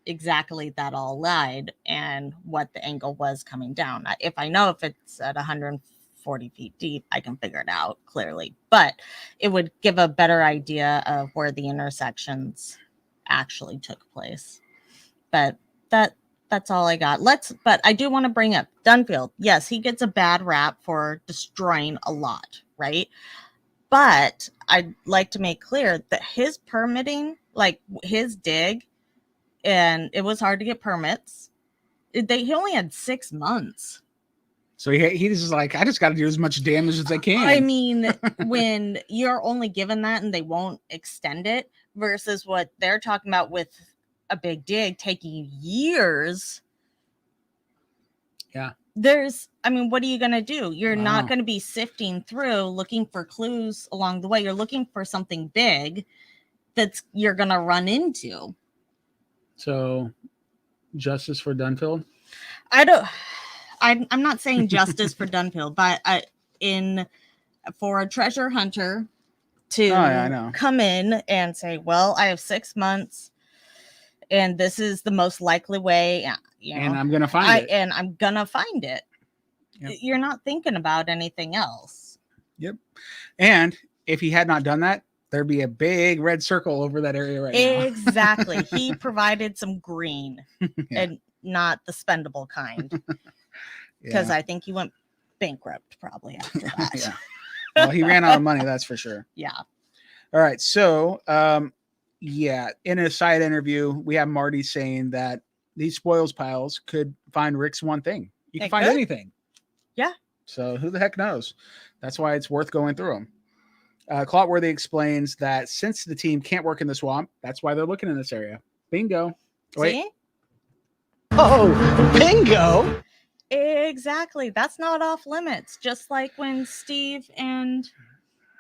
exactly that all lied and what the angle was coming down. If I know if it's at 140 feet deep, I can figure it out clearly, but it would give a better idea of where the intersections actually took place. But that's all I got. But I do want to bring up Dunfield. Yes, he gets a bad rap for destroying a lot, right? But I'd like to make clear that his permitting, like his dig, and it was hard to get permits. He only had 6 months.
So he's just like, I just got to do as much damage as I can.
I mean, when you're only given that and they won't extend it versus what they're talking about with a big dig taking years.
Yeah.
What are you going to do? You're not going to be sifting through looking for clues along the way. You're looking for something big you're going to run into.
So justice for Dunfield?
I'm not saying justice for Dunfield, but for a treasure hunter to come in and say, well, I have 6 months and this is the most likely way,
and I'm going to find it.
And I'm going to find it. Yep. You're not thinking about anything else.
Yep. And if he had not done that, there'd be a big red circle over that area right now.
Exactly. He provided some green and not the spendable kind. Because I think he went bankrupt probably after that.
Yeah. Well, he ran out of money, that's for sure.
Yeah.
All right. So, in a side interview, we have Marty saying that these spoils piles could find Rick's one thing. You can find anything.
Yeah.
So who the heck knows? That's why it's worth going through them. Clotworthy explains that since the team can't work in the swamp, that's why they're looking in this area. Bingo. Wait.
See?
Oh, bingo.
Exactly. That's not off limits. Just like when Steve and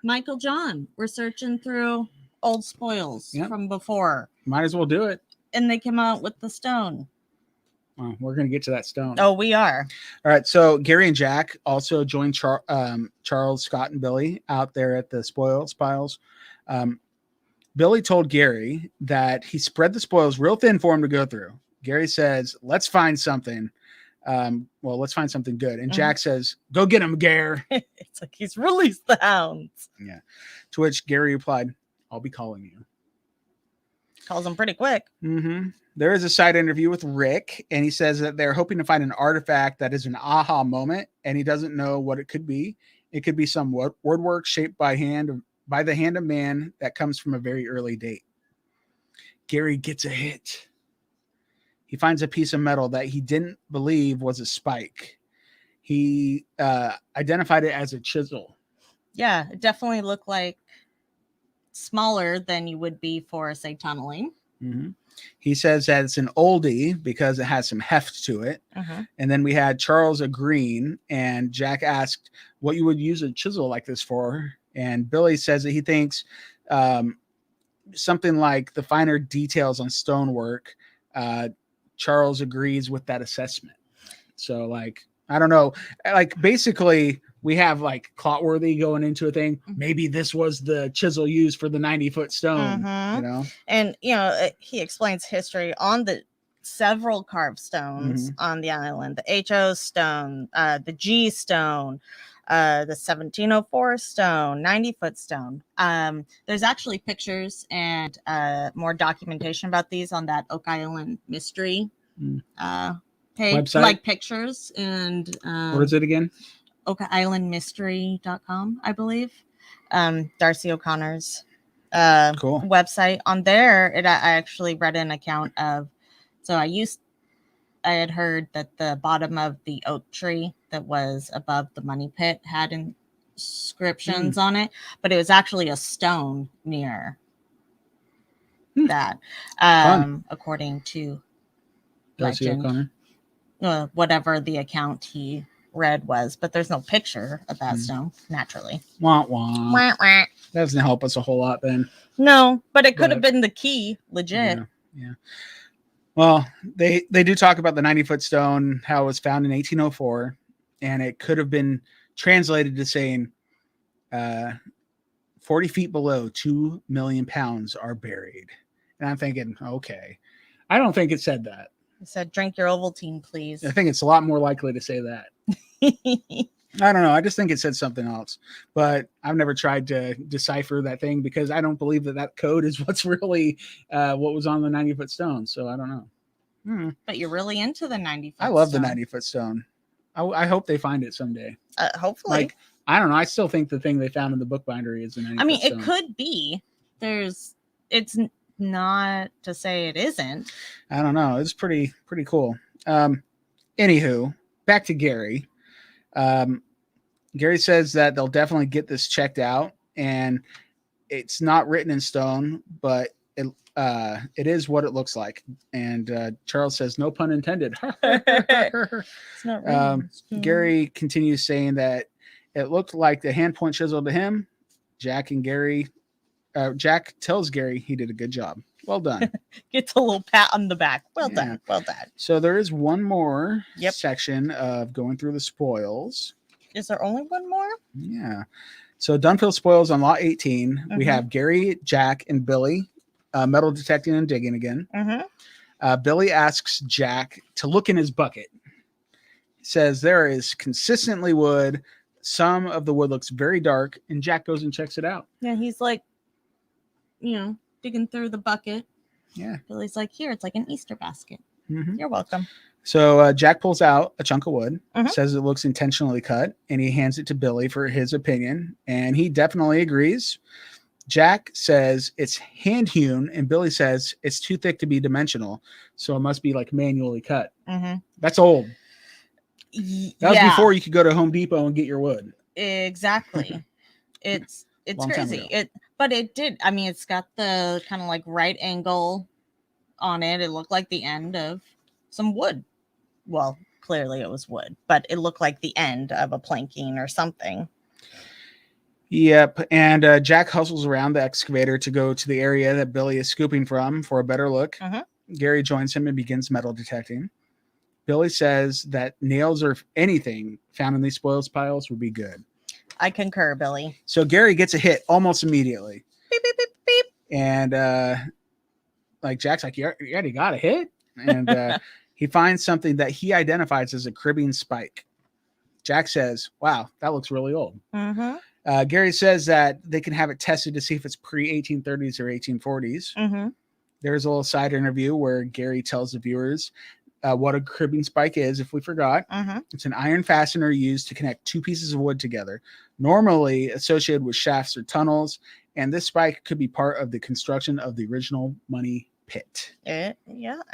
Michael John were searching through old spoils from before.
Might as well do it.
And they came out with the stone.
Well, we're going to get to that stone.
Oh, we are.
All right. So Gary and Jack also joined Charles, Scott, and Billy out there at the spoils piles. Billy told Gary that he spread the spoils real thin for him to go through. Gary says, let's find something. Let's find something good. And Jack says, go get him, Gare.
It's like he's released the hounds.
Yeah. To which Gary replied, I'll be calling you.
Calls him pretty quick.
Mm-hmm. There is a side interview with Rick, and he says that they're hoping to find an artifact that is an aha moment, and he doesn't know what it could be. It could be some woodwork shaped by the hand of man that comes from a very early date. Gary gets a hit. He finds a piece of metal that he didn't believe was a spike. He identified it as a chisel.
Yeah, it definitely looked like smaller than you would be for, say, tunneling.
Mm-hmm. He says that it's an oldie because it has some heft to it.
Uh-huh.
And then we had Charles agreeing, and Jack asked what you would use a chisel like this for. And Billy says that he thinks something like the finer details on stonework. Charles agrees with that assessment. So, I don't know. Basically, we have Clotworthy going into a thing. Maybe this was the chisel used for the 90-foot stone,
And, he explains history on the several carved stones on the island, the HO stone, the G stone, The 1704 stone, 90-foot stone. There's actually pictures and more documentation about these on that Oak Island Mystery page,
Website?
like pictures and
What is it again?
OakIslandMystery.com, I believe. Darcy O'Connor's
Cool.
website. On there, I actually read an account of. So I had heard that the bottom of the oak tree that was above the money pit had inscriptions on it, but it was actually a stone near that, according to
Darcy
legend, whatever the account he read was. But there's no picture of that stone, naturally.
Wah, wah.
Wah, wah.
That doesn't help us a whole lot then.
No, but it could have been the key, legit.
Yeah. Well, they do talk about the 90-foot stone, how it was found in 1804, and it could have been translated to saying 40 feet below 2 million pounds are buried. And I'm thinking, okay. I don't think it said that.
It said, drink your Ovaltine, please.
I think it's a lot more likely to say that. I don't know. I just think it said something else, but I've never tried to decipher that thing because I don't believe that code is what's really what was on the 90-foot stone. So I don't know.
But you're really into the 90-foot
I love the 90-foot stone. I hope they find it someday.
Hopefully.
Like, I don't know. I still think the thing they found in the book bindery is the 90-foot
I mean,
stone.
it could be. It's not to say it isn't.
I don't know. It's pretty cool. Anywho, back to Gary. Gary says that they'll definitely get this checked out, and it's not written in stone, but it is what it looks like. And Charles says, no pun intended.
It's not written.
Gary continues saying that it looked like the hand point chiseled to him. Jack tells Gary he did a good job. Well done.
Gets a little pat on the back. Well done. Well done.
So there is one more section of going through the spoils.
Is there only one more?
Yeah. So Dunfield spoils on lot 18. We have Gary, Jack, and Billy metal detecting and digging again. Billy asks Jack to look in his bucket. He says there is consistently wood. Some of the wood looks very dark, and Jack goes and checks it out.
Yeah, he's like, digging through the bucket.
Yeah.
Billy's like, here, it's like an Easter basket. You're welcome.
So Jack pulls out a chunk of wood, says it looks intentionally cut, and he hands it to Billy for his opinion, and he definitely agrees. Jack says it's hand hewn, and Billy says it's too thick to be dimensional, so it must be like manually cut. That's old. That was before you could go to Home Depot and get your wood.
Exactly. It's crazy. But it did. I mean, it's got the kind of like right angle on it. It looked like the end of some wood. Well, clearly it was wood, but it looked like the end of a planking or something.
Yep. And Jack hustles around the excavator to go to the area that Billy is scooping from for a better look. Gary joins him and begins metal detecting. Billy says that nails or anything found in these spoils piles would be good.
I concur, Billy.
So Gary gets a hit almost immediately.
Beep, beep, beep, beep.
And like Jack's like, you already got a hit? And he finds something that he identifies as a cribbing spike. Jack says, wow, that looks really old. Gary says that they can have it tested to see if it's pre-1830s or 1840s. There's a little side interview where Gary tells the viewers what a cribbing spike is, if we forgot. It's an iron fastener used to connect two pieces of wood together, normally associated with shafts or tunnels, and this spike could be part of the construction of the original money pit.
Yeah,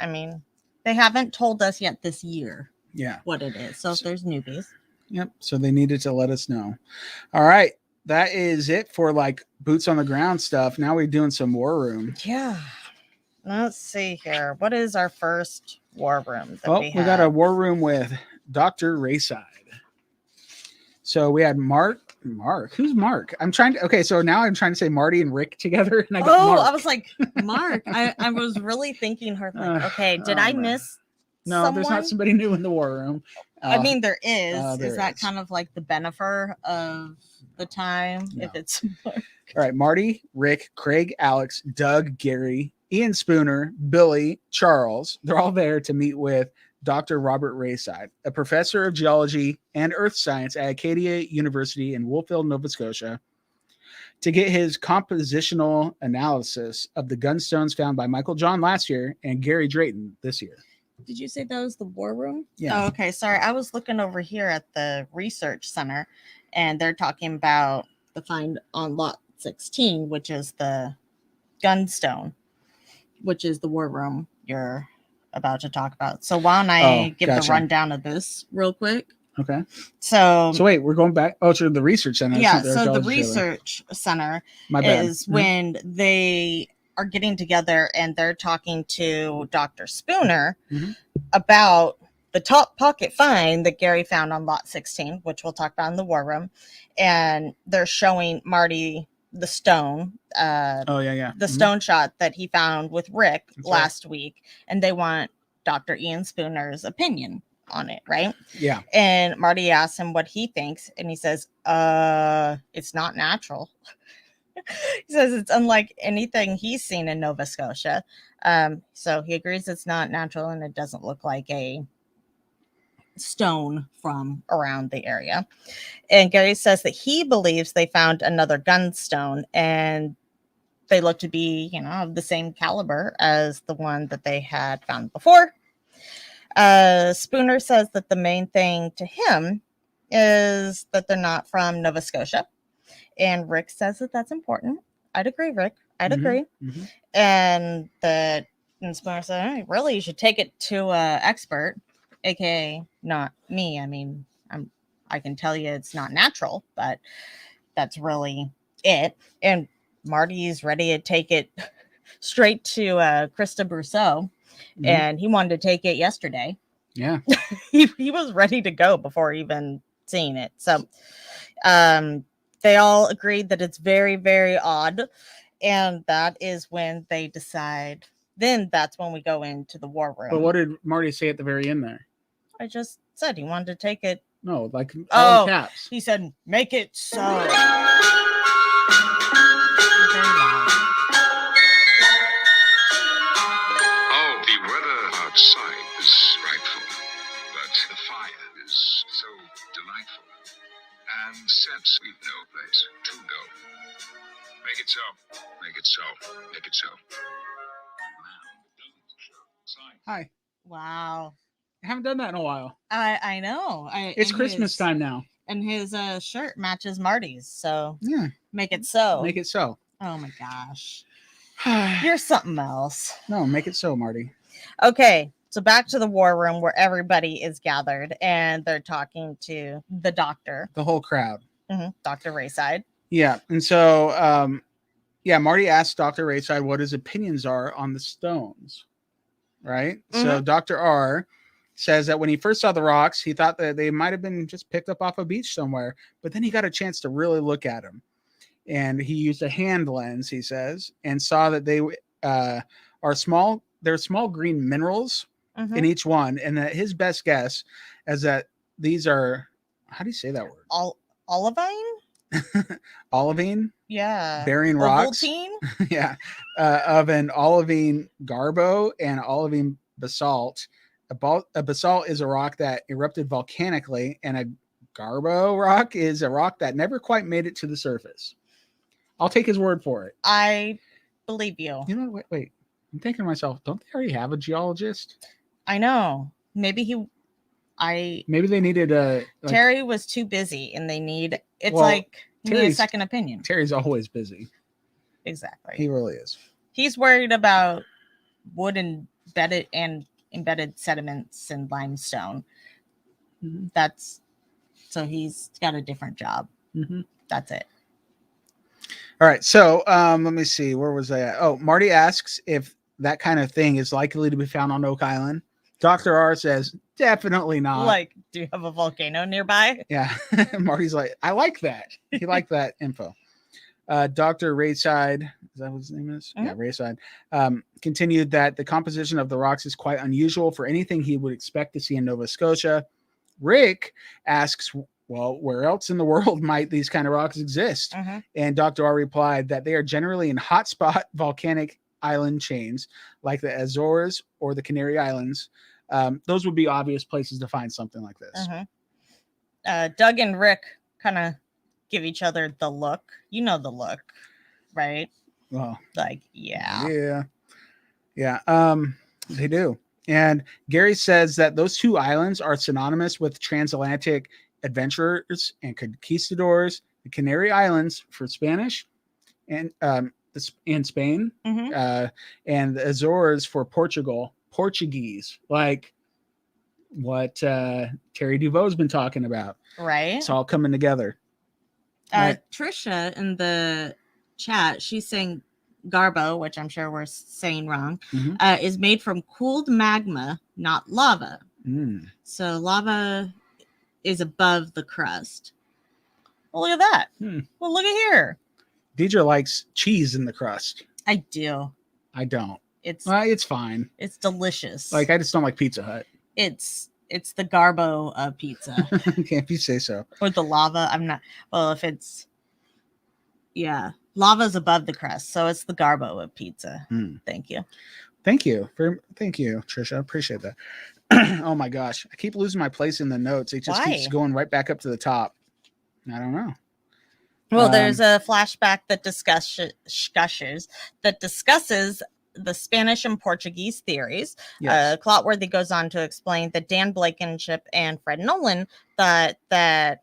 I mean, they haven't told us yet this year what it is, so if there's newbies.
Yep, so they needed to let us know. All right, that is it for like boots on the ground stuff. Now we're doing some war room.
Yeah. Let's see here. What is our first war room?
We got a war room with Dr. Rayside. So we had Mark. Who's Mark? So now I'm trying to say Marty and Rick together. And I got Mark.
I was like, Mark. I was really thinking her. Did I miss someone?
There's not somebody new in the war room.
I mean, there is.
There
is that
is.
kind of like the benefit of the time? No. If it's Mark.
All right, Marty, Rick, Craig, Alex, Doug, Gary, Ian Spooner, Billy, Charles. They're all there to meet with Dr. Robert Rayside, a professor of geology and earth science at Acadia University in Woolfield, Nova Scotia, to get his compositional analysis of the gunstones found by Michael John last year and Gary Drayton this year.
Did you say that was the war room?
Yeah.
Oh, okay. Sorry. I was looking over here at the research center, and they're talking about the find on lot 16, which is the gunstone, which is the war room you're about to talk about. So why don't I give the rundown of this real quick?
Okay.
So
wait, we're going back. Oh, to the research center.
Yeah. So the research center is when they are getting together and they're talking to Dr. Spooner about the top pocket find that Gary found on lot 16, which we'll talk about in the war room. And they're showing Marty the stone. The stone shot that he found with Rick last week. And they want Dr. Ian Spooner's opinion on it, right?
Yeah.
And Marty asks him what he thinks, and he says, it's not natural. He says it's unlike anything he's seen in Nova Scotia. So he agrees it's not natural and it doesn't look like a stone from around the area. And Gary says that he believes they found another gunstone and they look to be, of the same caliber as the one that they had found before. Spooner says that the main thing to him is that they're not from Nova Scotia. And Rick says that that's important. I'd agree, Rick. I'd agree. And Spooner said, hey, really, you should take it to an expert, aka not me. I mean, I can tell you it's not natural, but that's really it. And Marty's ready to take it straight to Krista Brousseau. And he wanted to take it yesterday.
Yeah.
he was ready to go before even seeing it. So they all agreed that it's very, very odd. And that is when they decide. Then that's when we go into the war room.
But what did Marty say at the very end there?
I just said he wanted to take it.
No, like all in caps.
He said, make it so.
Outside is frightful, but the fire is so delightful. And since we've no place to go, make it so, make it so, make it so.
Hi.
Wow.
I haven't done that in a while.
I know.
It's Christmas time now.
And his shirt matches Marty's. So
yeah,
make it so.
Make it so.
Oh my gosh. You're something else.
No, make it so, Marty.
Okay, so back to the war room where everybody is gathered and they're talking to the doctor.
The whole crowd.
Dr. Rayside.
Yeah, and so, Marty asked Dr. Rayside what his opinions are on the stones, right? So Dr. R says that when he first saw the rocks, he thought that they might have been just picked up off a beach somewhere, but then he got a chance to really look at them. And he used a hand lens, he says, and saw that they are small. They're small green minerals in each one, and that his best guess is that these are, how do you say that word?
Olivine?
Olivine?
Yeah.
Bearing rocks?
Ovaltine?
Yeah. Of an olivine garbo and olivine basalt. A basalt is a rock that erupted volcanically, and a garbo rock is a rock that never quite made it to the surface. I'll take his word for it.
I believe you.
You know, wait. I'm thinking to myself, don't they already have a geologist?
I know. Maybe
they needed a...
Terry was too busy and they need... It's like a second opinion.
Terry's always busy.
Exactly.
He really is.
He's worried about wood embedded sediments and limestone. So he's got a different job. That's it.
All right. So let me see. Where was I at? Oh, Marty asks if that kind of thing is likely to be found on Oak Island. Dr. R says, definitely not.
Like, do you have a volcano nearby?
Yeah. Marty's like, I like that. He liked that info. Dr. Rayside, is that what his name is? Yeah, Rayside, continued that the composition of the rocks is quite unusual for anything he would expect to see in Nova Scotia. Rick asks, well, where else in the world might these kind of rocks exist? And Dr. R replied that they are generally in hotspot volcanic island chains like the Azores or the Canary Islands. those would be obvious places to find something like this.
Doug and Rick kind of give each other the look. You know the look, right?
Well,
Like, yeah.
They do. And Gary says that those two islands are synonymous with transatlantic adventurers and conquistadors. The Canary Islands for Spanish, and in Spain, and the Azores for Portuguese, like what Terry DuVoe's been talking about.
Right.
It's all coming together. Right.
Trisha in the chat, she's saying Garbo, which I'm sure we're saying wrong, is made from cooled magma, not lava. So lava is above the crust. Well, look at that. Well, look at here.
Deidre likes cheese in the crust.
I do.
I don't.
It's
fine.
It's delicious.
Like, I just don't like Pizza Hut.
It's the Garbo of pizza.
Okay, if you say so.
Or the lava. I'm not. Well, if it's, lava's above the crust, so it's the Garbo of pizza. Thank you.
Thank you, Trisha. Appreciate that. Oh my gosh, I keep losing my place in the notes. It just keeps going right back up to the top. I don't know.
Well, there's a flashback that discusses the Spanish and Portuguese theories.
Yes.
Clotworthy goes on to explain that Dan Blankenship and Fred Nolan thought that,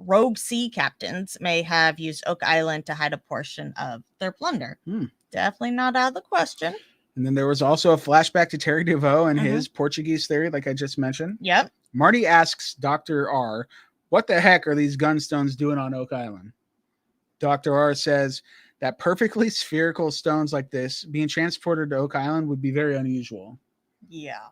rogue sea captains may have used Oak Island to hide a portion of their plunder. Definitely not out of the question.
And then there was also a flashback to Terry DuVoe and his Portuguese theory, like I just mentioned.
Yep.
Marty asks Dr. R, what the heck are these gunstones doing on Oak Island? Dr. R says that perfectly spherical stones like this being transported to Oak Island would be very unusual.
Yeah.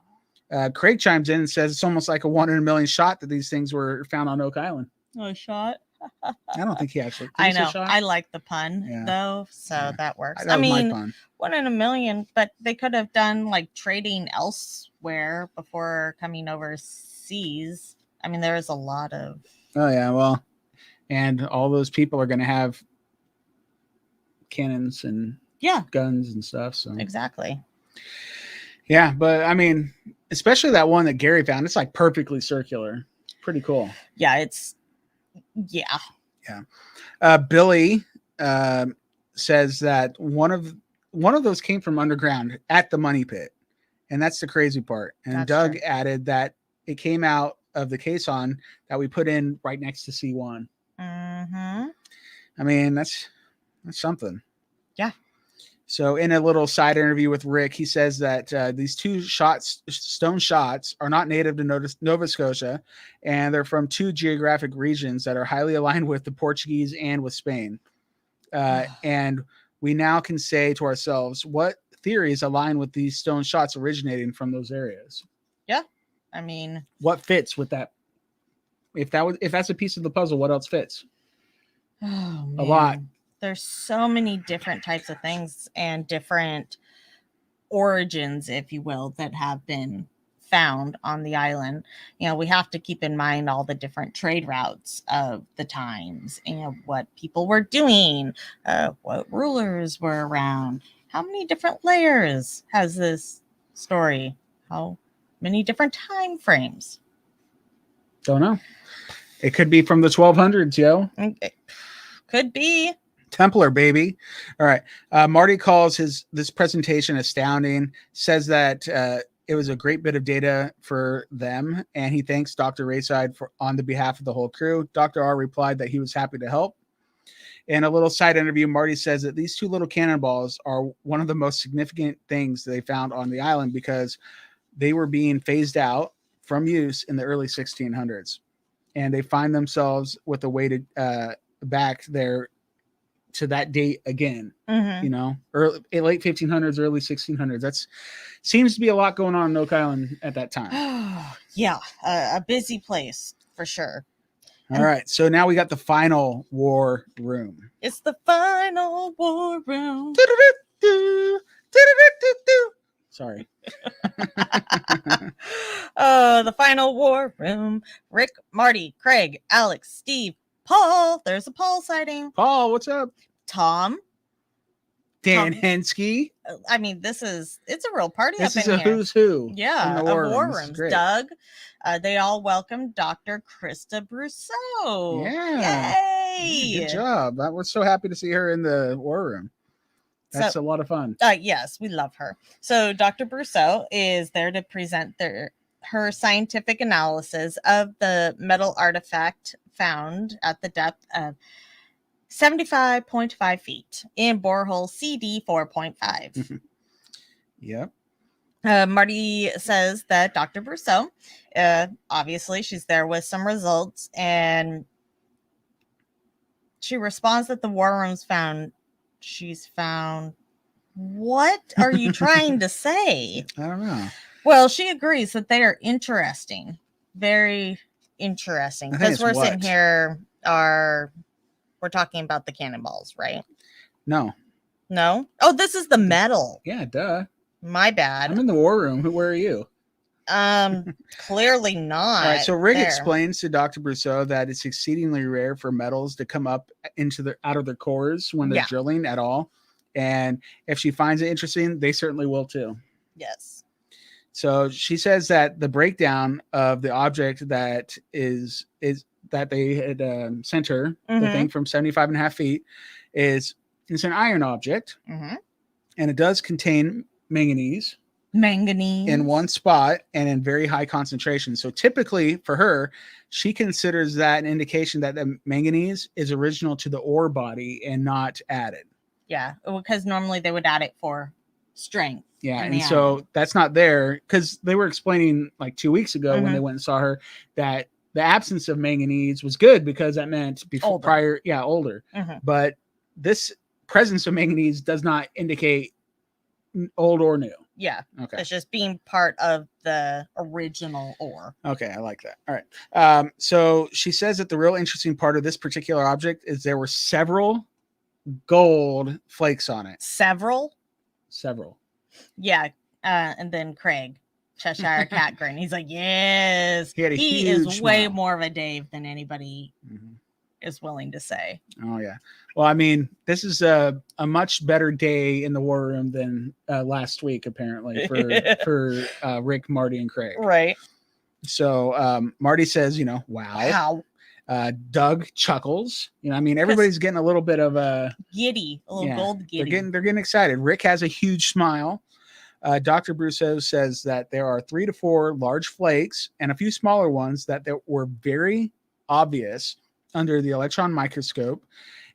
Craig chimes in and says it's almost like a 1 in a million shot that these things were found on Oak Island.
A shot?
I don't think he actually.
I know. I like the pun, though, so that works.
That was my pun.
1 in a million, but they could have done like trading elsewhere before coming overseas. I mean, there is a lot of.
Oh, yeah. Well, and all those people are going to have cannons and guns and stuff. So
exactly.
Yeah, but I mean, especially that one that Gary found, it's like perfectly circular. Pretty cool.
Yeah, it's
Billy says that one of those came from underground at the money pit, and that's the crazy part. And that's Doug added that it came out of the caisson that we put in right next to C1. I mean, that's something.
Yeah.
So in a little side interview with Rick, he says that these two stone shots are not native to Nova Scotia, and they're from two geographic regions that are highly aligned with the Portuguese and with Spain. And we now can say to ourselves, what theories align with these stone shots originating from those areas?
Yeah. I mean,
what fits with that? If that's a piece of the puzzle, what else fits?
Oh, man.
A lot.
There's so many different types of things and different origins, if you will, that have been found on the island. We have to keep in mind all the different trade routes of the times and what people were doing, what rulers were around. How many different layers has this story? How many different time frames?
Don't know. It could be from the 1200s, yo.
It could be.
Templar, baby. All right. Marty calls this presentation astounding, says that it was a great bit of data for them, and he thanks Dr. Rayside on the behalf of the whole crew. Dr. R replied that he was happy to help. In a little side interview, Marty says that these two little cannonballs are one of the most significant things they found on the island because they were being phased out from use in the early 1600s. And they find themselves with a way to back there to that date again, early late 1500s, early 1600s. That's seems to be a lot going on in Oak Island at that time.
Yeah, a busy place for sure.
All right, so now we got the final war room.
It's the final war room.
Sorry.
The final war room. Rick, Marty, Craig, Alex, Steve, Paul. There's a Paul sighting.
Paul, what's up?
Tom.
Dan Henske.
I mean, it's a real party
This
up
is
in
a
here.
who's who.
Yeah,
in the
of war
This is
rooms.
great.
Doug, they all welcomed Dr. Krista Brousseau.
Yeah.
Yay!
Good job. I was so happy to see her in the war room. That's a lot of fun.
Yes, we love her. So Dr. Brousseau is there to present her scientific analysis of the metal artifact found at the depth of 75.5 feet in borehole CD 4.5.
Yep.
Marty says that Dr. Brousseau, obviously, she's there with some results, and she responds that the war room's she's found. What are you trying to say?
I don't know.
Well, she agrees that they are interesting, very interesting. Because we're sitting here, we're talking about the cannonballs, right?
No.
Oh, this is the metal.
Yeah, duh.
My bad.
I'm in the war room. Where are you?
Clearly not.
All right. So Rick explains to Dr. Brousseau that it's exceedingly rare for metals to come up out of their cores when they're drilling at all. And if she finds it interesting, they certainly will too.
Yes.
So she says that the breakdown of the object that is that they had sent her, the thing from 75.5 feet, it's an iron object, and it does contain manganese in one spot and in very high concentration. So typically for her, she considers that an indication that the manganese is original to the ore body and not added.
Yeah, because normally they would add it for strength.
Yeah, and so that's not there because they were explaining like 2 weeks ago when they went and saw her that the absence of manganese was good because that meant before older. But this presence of manganese does not indicate old or new.
Yeah.
Okay.
It's just being part of the original ore.
Okay, I like that. All right. So she says that the real interesting part of this particular object is there were several gold flakes on it.
Several. Yeah. And then Craig, Cheshire Cat grin. He's like, yes. He is way more of a Dave than anybody is willing to say.
Oh yeah. Well, I mean, this is a much better day in the war room than last week, apparently, for Rick, Marty, and Craig.
Right.
So Marty says, wow. Doug chuckles. I mean, everybody's getting a little bit of a
giddy, gold giddy.
They're getting excited. Rick has a huge smile. Dr. Brousseau says that there are 3 to 4 large flakes and a few smaller ones that were very obvious under the electron microscope.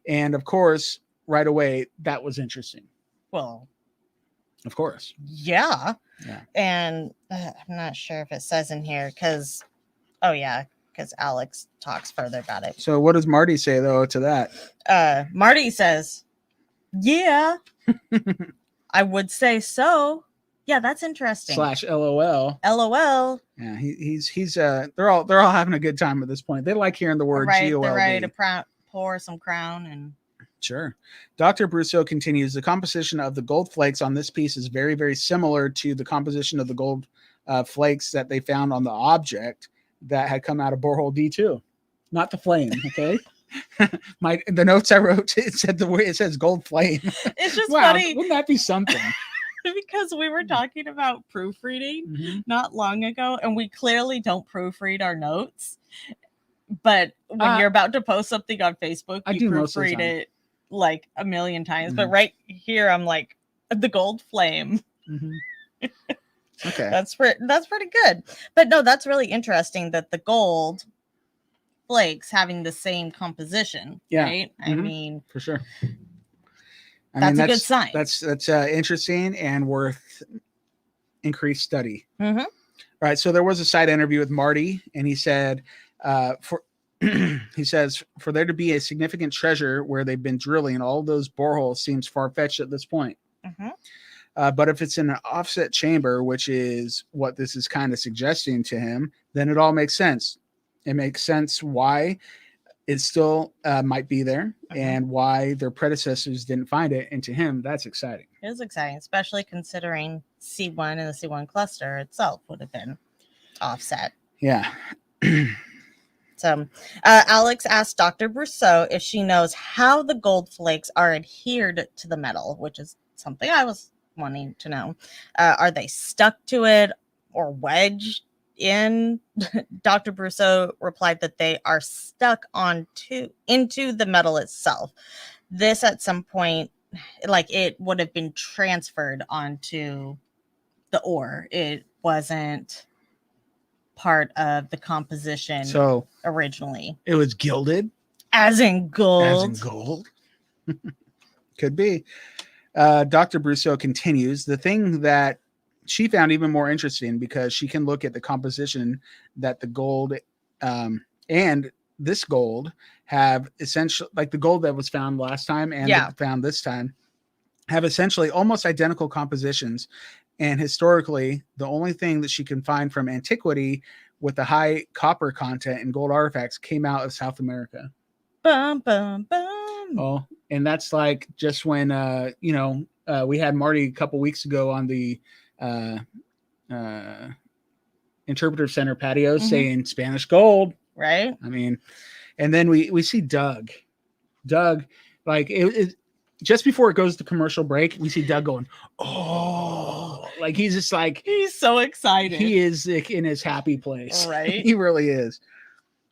And of course, right away, that was interesting.
Well,
of course.
Yeah. And I'm not sure if it says in here because Alex talks further about it.
So what does Marty say, though, to that?
Marty says, yeah, I would say so. Yeah, that's interesting.
/LOL.
LOL.
Yeah, he's they're all having a good time at this point. They like hearing the word GOLD.
They're ready to pour some crown and.
Sure. Dr. Brousseau continues, the composition of the gold flakes on this piece is very, very similar to the composition of the gold flakes that they found on the object that had come out of borehole D2, not the flame. Okay. The notes I wrote, it said the way it says gold flame.
It's just funny.
Wouldn't that be something?
Because we were talking about proofreading not long ago, and we clearly don't proofread our notes. But when you're about to post something on Facebook, you proofread it like a million times. But right here, I'm like, the gold flame.
Okay.
That's pretty good. But no, that's really interesting that the gold flakes having the same composition.
Yeah.
Right? I mean,
for sure.
That's a good sign.
That's interesting and worth increased study. All right. So there was a side interview with Marty, and he said, he says, for there to be a significant treasure where they've been drilling all those boreholes seems far-fetched at this point. But if it's in an offset chamber, which is what this is kind of suggesting to him, then it all makes sense. It makes sense why it still might be there and why their predecessors didn't find it. And to him, that's exciting.
It is exciting, especially considering C1 and the C1 cluster itself would have been offset.
Yeah.
So Alex asked Dr. Brousseau if she knows how the gold flakes are adhered to the metal, which is something I was wanting to know. Are they stuck to it or wedged in? Dr. Brousseau replied that they are stuck into the metal itself. This at some point, like it would have been transferred onto the ore. It wasn't part of the composition originally.
It was gilded.
As in gold.
As in gold. Could be. Dr. Brousseau continues, the thing that she found even more interesting because she can look at the composition that the gold and this gold have essentially, like the gold that was found last time and found this time, have essentially almost identical compositions. And historically, the only thing that she can find from antiquity with the high copper content in gold artifacts came out of South America.
Bum, bum, bum.
Oh, and that's like just when, we had Marty a couple weeks ago on the Interpretive Center patio saying Spanish gold.
Right.
I mean, and then we see Doug, like it just before it goes to commercial break, we see Doug going, oh, like he's just like,
he's so excited.
He is like in his happy place.
Right.
He really is.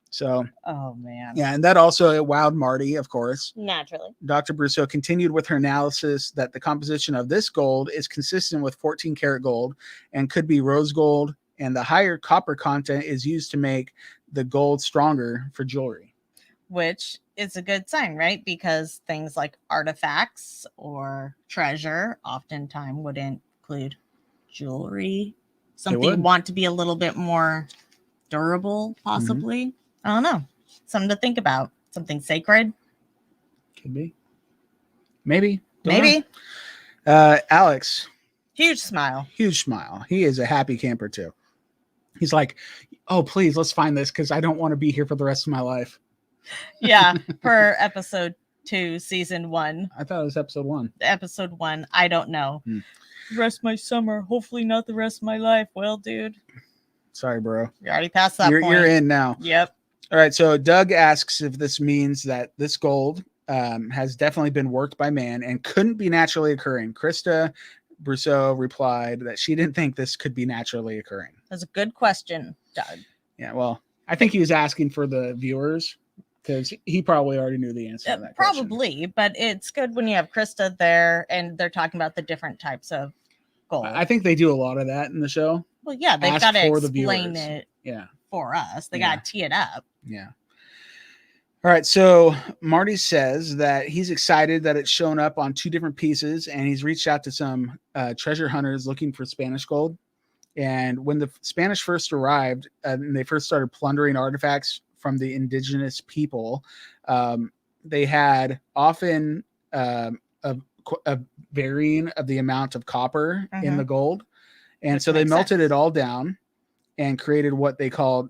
So,
oh man.
Yeah. And that also wowed Marty, of course.
Naturally.
Dr. Brousseau continued with her analysis that the composition of this gold is consistent with 14 karat gold and could be rose gold. And the higher copper content is used to make the gold stronger for jewelry. Which
is a good sign, right? Because things like artifacts or treasure oftentimes would include jewelry. Something you want to be a little bit more durable, possibly. I don't know. Something to think about. Something sacred.
Could be. Maybe.
Maybe.
Alex.
Huge smile.
Huge smile. He is a happy camper too. He's like, oh, please, let's find this because I don't want to be here for the rest of my life.
Yeah, for episode 2, season 1.
I thought it was episode 1.
Episode 1. I don't know. Rest my summer. Hopefully not the rest of my life. Well, dude.
Sorry, bro.
You're already past that point.
You're in now.
Yep.
All right. So Doug asks if this means that this gold has definitely been worked by man and couldn't be naturally occurring. Krista Brousseau replied that she didn't think this could be naturally occurring.
That's a good question, Doug.
Yeah. Well, I think he was asking for the viewers because he probably already knew the answer to that
probably,
question.
But it's good when you have Krista there and they're talking about the different types of gold.
I think they do a lot of that in the show.
Well, yeah, they've got to explain it for us. They got to tee it up.
Yeah. All right. So Marty says that he's excited that it's shown up on 2 different pieces and he's reached out to some treasure hunters looking for Spanish gold. And when the Spanish first arrived and they first started plundering artifacts from the indigenous people, they had often a varying of the amount of copper in the gold. And so they melted it all down and created what they called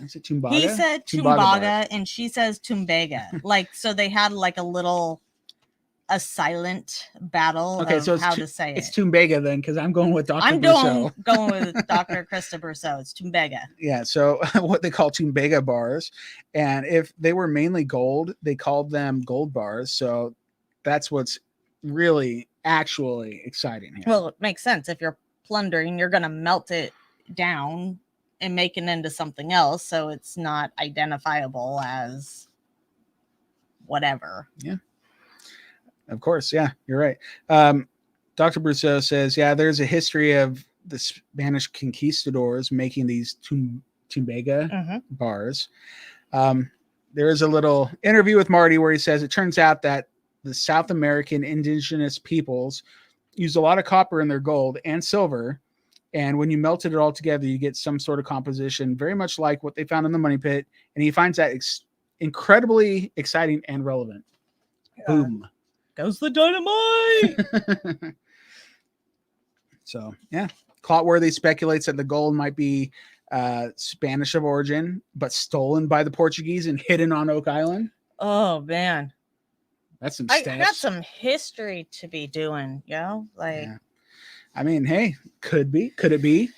is it Tumbaga?
He said Tumbaga and she says Tumbega. Like, so they had like a silent battle of how to say it.
It's Tumbega then, because I'm going with Dr. Brousseau.
I'm going with Dr. Krista Brousseau. It's Tumbega.
Yeah, so what they call Tumbega bars. And if they were mainly gold, they called them gold bars. So that's what's really actually exciting here.
Well, it makes sense. If you're plundering, you're going to melt it down and make it into something else. So it's not identifiable as whatever.
Yeah. Of course. Yeah, you're right. Dr. Brousseau says, yeah, there's a history of the Spanish conquistadors making these Tumbega bars. There is a little interview with Marty where he says it turns out that the South American indigenous peoples used a lot of copper in their gold and silver. And when you melted it all together, you get some sort of composition, very much like what they found in the money pit. And he finds that incredibly exciting and relevant. Boom.
Goes the dynamite.
So, yeah. Clotworthy speculates that the gold might be Spanish of origin, but stolen by the Portuguese and hidden on Oak Island.
Oh, man.
That's some
I got some history to be doing, like.
Yeah. I mean, hey, could be. Could it be?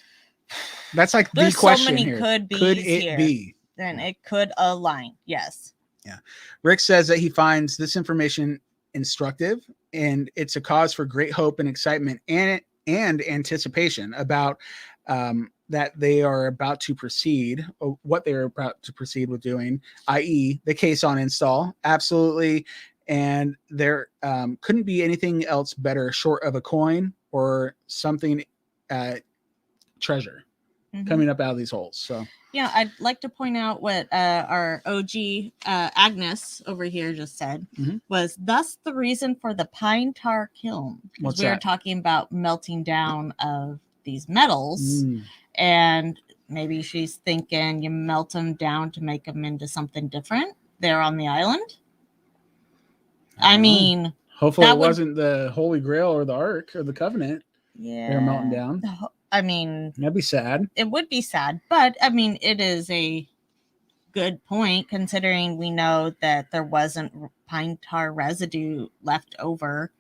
That's like
There's
the question
so many
here.
Could
it
here.
Be?
And it could align. Yes.
Yeah. Rick says that he finds this information instructive, and it's a cause for great hope and excitement and anticipation about that they are about to proceed, or what they are about to proceed with doing, i.e. the case on install. Absolutely. And there couldn't be anything else better short of a coin or something treasure coming up out of these holes. So
yeah, I'd like to point out what our OG Agnes over here just said was thus the reason for the pine tar kiln.
What's
we were
that?
talking about melting down of these metals, and maybe she's thinking you melt them down to make them into something different there on the island. I mean,
hopefully it wasn't the Holy Grail or the Ark or the Covenant.
Yeah,
they're melting down.
I mean,
that'd be sad.
It would be sad, but I mean, it is a good point considering we know that there wasn't pine tar residue left over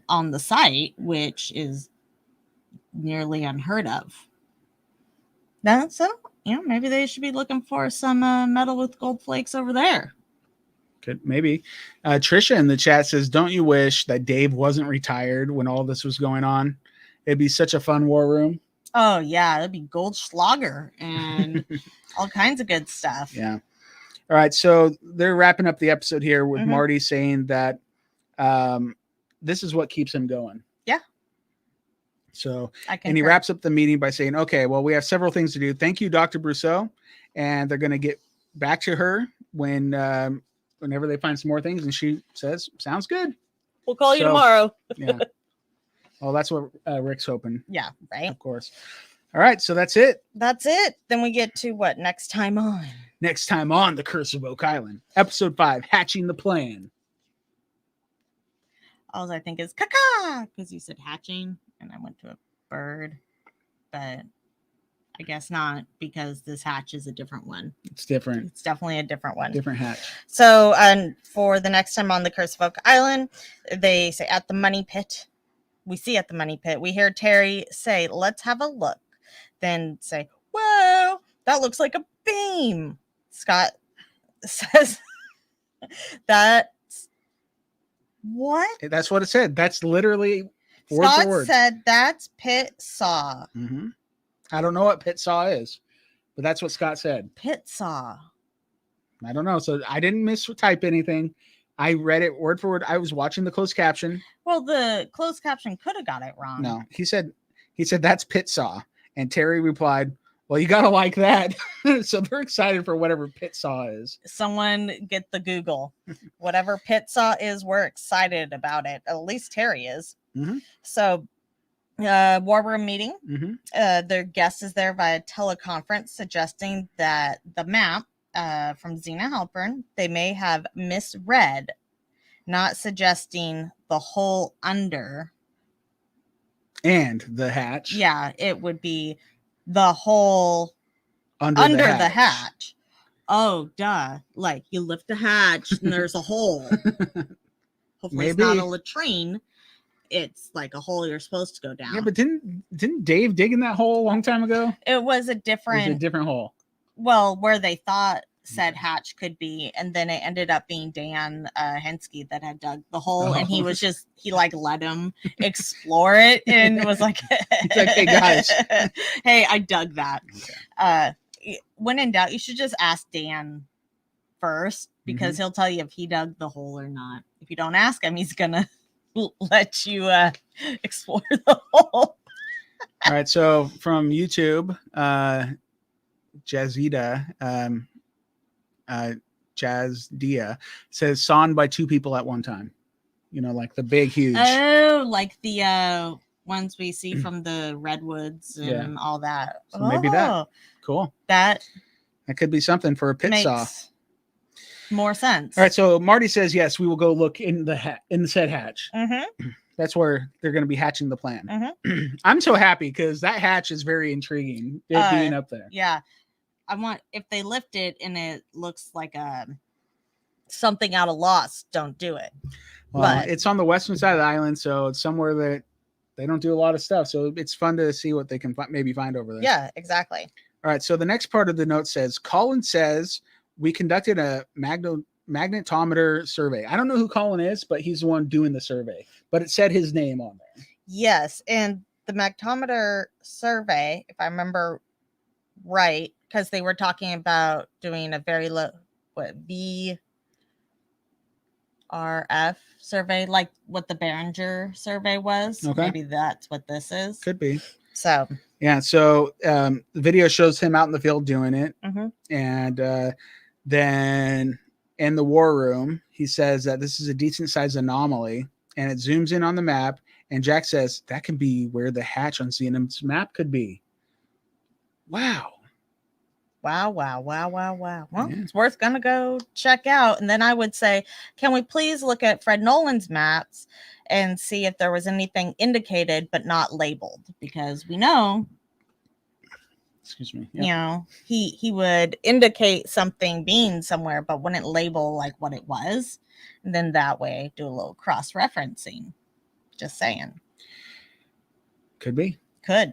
on the site, which is nearly unheard of. So, maybe they should be looking for some metal with gold flakes over there.
Could maybe. Trisha in the chat says, "Don't you wish that Dave wasn't retired when all this was going on? It'd be such a fun war room."
Oh yeah, it'd be Goldschlager and all kinds of good stuff.
Yeah. All right, so they're wrapping up the episode here with Marty saying that this is what keeps him going.
Yeah.
So, and he wraps up the meeting by saying, "Okay, well, we have several things to do. Thank you, Dr. Brousseau," and they're going to get back to her whenever they find some more things, and she says, "Sounds good.
We'll call you tomorrow."
Yeah. Well, that's what Rick's hoping.
Yeah, right.
Of course. All right, so that's it.
That's it. Then we get to what next time on?
Next time on The Curse of Oak Island, episode 5, Hatching the Plan.
All I think is caca because you said hatching, and I went to a bird, but I guess not because this hatch is a different one.
It's different.
It's definitely a different one.
Different hatch.
So, for the next time on The Curse of Oak Island, they say at the money pit. We see at the money pit. We hear Terry say, "Let's have a look." Then say, "Whoa, that looks like a beam." Scott says, "That's what?"
That's what it said. That's literally word
Scott
for word.
said, "That's pit saw."
I don't know what pit saw is, but that's what Scott said.
Pit saw.
I don't know. So I didn't mistype anything. I read it word for word. I was watching the closed caption.
Well, the closed caption could have got it wrong.
No, he said that's pit saw, and Terry replied, "Well, you gotta like that." So they're excited for whatever pit saw is.
Someone get the Google. Whatever pit saw is, we're excited about it. At least Terry is. So, war room meeting. Their guest is there via teleconference, suggesting that the map from Xena Halpern, they may have misread, not suggesting the hole under
and the hatch.
Yeah, it would be the hole
under
the hatch. Oh, duh. Like you lift the hatch and there's a hole. Hopefully it's not a latrine. It's like a hole you're supposed to go down.
Yeah, but didn't Dave dig in that hole a long time ago?
It was a different
hole.
Well, where they thought said hatch could be, and then it ended up being Dan Hensky that had dug the hole, and he let him explore it and was like,
"Hey guys,
hey, I dug that." When in doubt, you should just ask Dan first because he'll tell you if he dug the hole or not. If you don't ask him, he's gonna let you explore the hole.
All right, so from YouTube, Jazida, Jazdia says sawn by 2 people at one time. Like the big, huge.
Oh, like the ones we see from the redwoods and all that.
So maybe that. Cool.
That
could be something for a pit saw.
More sense.
All right, so Marty says yes, we will go look in the said hatch. That's where they're going to be hatching the plan. I'm so happy because that hatch is very intriguing. It being up there.
Yeah. I want, if they lift it and it looks like something out of Lost, don't do it.
Well, it's on the western side of the island, so it's somewhere that they don't do a lot of stuff. So it's fun to see what they can maybe find over there.
Yeah, exactly.
All right. So the next part of the note says, Colin says we conducted a magnetometer survey. I don't know who Colin is, but he's the one doing the survey. But it said his name on there.
Yes, and the magnetometer survey, if I remember right, because they were talking about doing a very low VRF survey, like what the Behringer survey was.
Okay.
Maybe that's what this is.
Could be.
So
yeah. So the video shows him out in the field doing it,
mm-hmm.
and then in the war room, he says that this is a decent sized anomaly, and it zooms in on the map. And Jack says that could be where the hatch on CNM's map could be. Wow.
Wow. Well,
Yeah.
it's worth gonna go check out. And then I would say, can we please look at Fred Nolan's maps and see if there was anything indicated but not labeled? Because we know,
excuse me,
you know, he would indicate something being somewhere, but wouldn't label like what it was. And then that way do a little cross-referencing. Just saying.
Could be.
Could.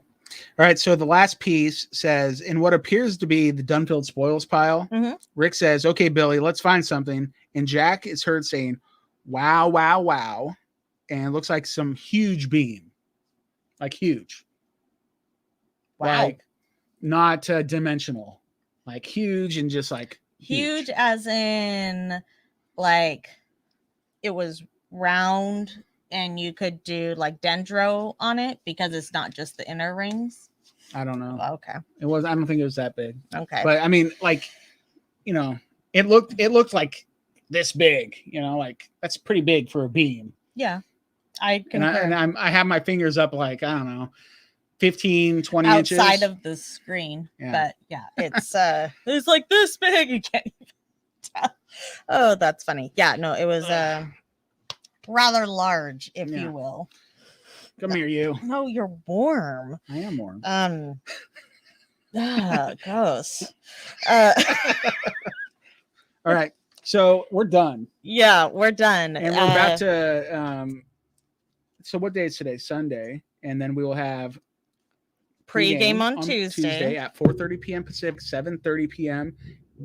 All right, so the last piece says, in what appears to be the Dunfield spoils pile,
Mm-hmm.
Rick says, okay, Billy, let's find something. And Jack is heard saying, wow, wow, wow. And it looks like some huge beam. Like huge.
Wow.
Like not dimensional. Like huge and just like
huge as in like it was round and you could do like dendro on it because it's not just the inner rings.
I don't know.
Okay.
I don't think it was that big.
Okay.
But I mean, like, you know, it looked like this big, you know, like that's pretty big for a beam.
Yeah. I can.
I have my fingers up like, I don't know, 15, 20 inches.
Outside of the screen.
Yeah.
But yeah, it's like this big. You can't even tell. Oh, that's funny. Yeah, no, it was rather large, if you will.
Come here, you.
No, you're warm.
I am warm.
Gross.
All right, so we're done.
Yeah, we're done,
and we're about to. So what day is today? Sunday, and then we will have
pre-game on Tuesday
at 4:30 p.m. Pacific, 7:30 p.m.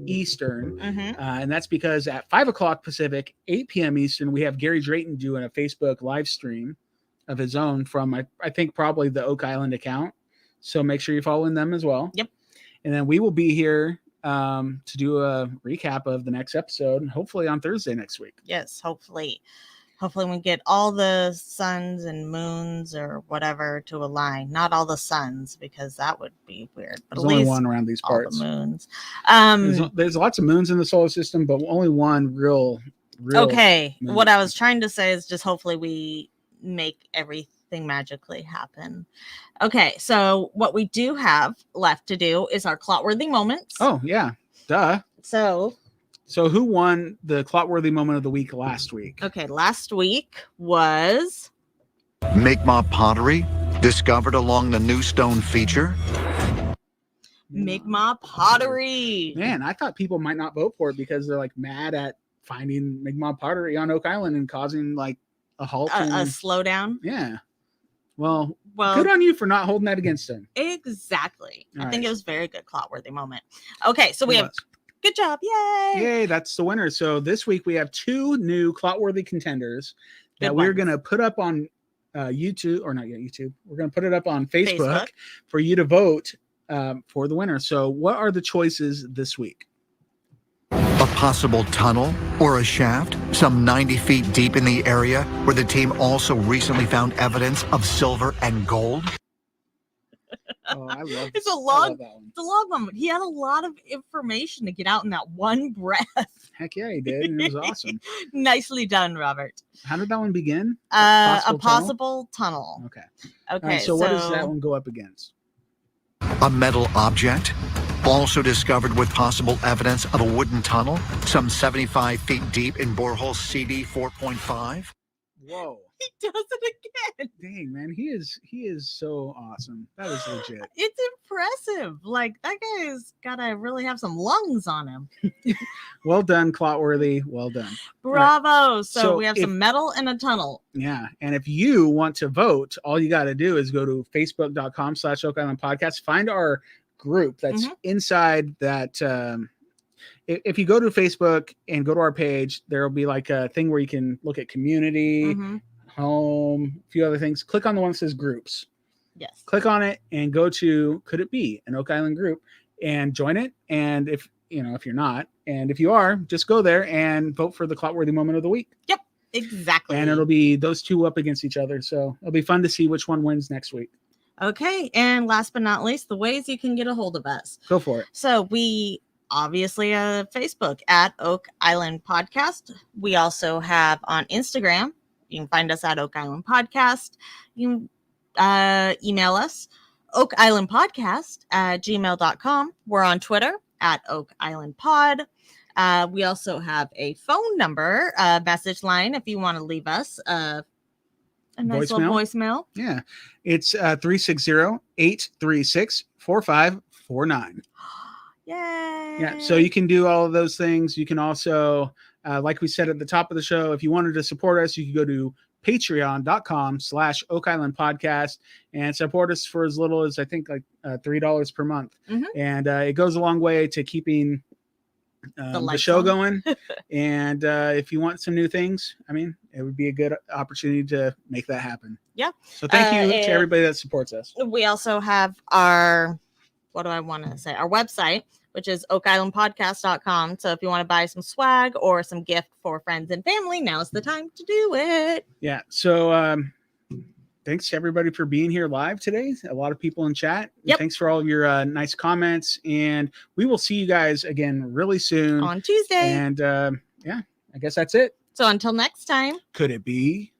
Eastern, and that's because at 5 o'clock Pacific, 8 p.m. Eastern, we have Gary Drayton doing a Facebook live stream of his own from I think probably the Oak Island account. So make sure you're following them as well.
Yep.
And then we will be here to do a recap of the next episode, hopefully on Thursday next week.
Yes, hopefully we get all the suns and moons or whatever to align. Not all the suns, because that would be weird. But
There's
at
only
least
one around these parts.
All the moons.
There's lots of moons in the solar system, but only one real.
Okay.
moon.
What I was trying to say is just hopefully we make everything magically happen. Okay, so what we do have left to do is our clot-worthy moments.
Oh yeah, duh.
So
who won the clot-worthy moment of the week last week?
Okay, last week was
Mi'kmaq pottery discovered along the New Stone feature.
Mi'kmaq pottery.
Man, I thought people might not vote for it because they're like mad at finding Mi'kmaq pottery on Oak Island and causing like a halt.
A slowdown.
Yeah. Well, good on you for not holding that against them.
Exactly.
All
I think
right.
it was a very good clot-worthy moment. Okay, so we have good job. Yay.
Yay, that's the winner. So this week we have two new clot-worthy contenders that we're going to put up on YouTube, or not yet YouTube. We're going to put it up on Facebook for you to vote for the winner. So what are the choices this week?
A possible tunnel or a shaft some 90 feet deep in the area where the team also recently found evidence of silver and gold.
Oh, I love
It's a
I love that one.
It's a long moment. He had a lot of information to get out in that one breath.
Heck yeah, he did. And it was awesome.
Nicely done, Robert.
How did that one begin?
A possible tunnel.
Okay.
Okay.
All right, so what does that one go up against?
A metal object, also discovered with possible evidence of a wooden tunnel, some 75 feet deep in borehole CD 4.5.
Whoa.
He does it again.
Dang, man, he is so awesome. That is legit.
It's impressive. Like, that guy's gotta really have some lungs on him.
Well done, Clotworthy. Well done.
Bravo.
Right.
So we have some metal and a tunnel.
Yeah. And if you want to vote, all you got to do is go to facebook.com/Oak Island Podcast. Find our group that's inside that if you go to Facebook and go to our page, there'll be like a thing where you can look at community, home, a few other things. Click on the one that says groups.
Yes.
Click on it and go to Could It Be an Oak Island group and join it. And if you're not, and if you are, just go there and vote for the Clotworthy Moment of the Week.
Yep, exactly.
And it'll be those two up against each other. So it'll be fun to see which one wins next week.
Okay. And last but not least, the ways you can get a hold of us.
Go for it.
So we obviously have Facebook at Oak Island Podcast. We also have on Instagram. You can find us at Oak Island Podcast. You can email us oakislandpodcast@gmail.com. We're on Twitter at Oak Island Pod. We also have a phone number, message line if you want to leave us a nice little voicemail.
Yeah. It's 360-836-4549.
Yay.
Yeah. So you can do all of those things. You can also, like we said at the top of the show, if you wanted to support us, you can go to patreon.com/Oak Island Podcast and support us for as little as I think like $3 per month. And it goes a long way to keeping the show going. And if you want some new things, I mean, it would be a good opportunity to make that happen.
Yeah.
So thank you to everybody that supports us.
We also have our, our website, which is oakislandpodcast.com. So if you want to buy some swag or some gift for friends and family, now's the time to do it.
Yeah. So thanks to everybody for being here live today. A lot of people in chat.
Yep.
Thanks for all of your nice comments. And we will see you guys again really soon.
On Tuesday.
And yeah, I guess that's it.
So until next time.
Could it be?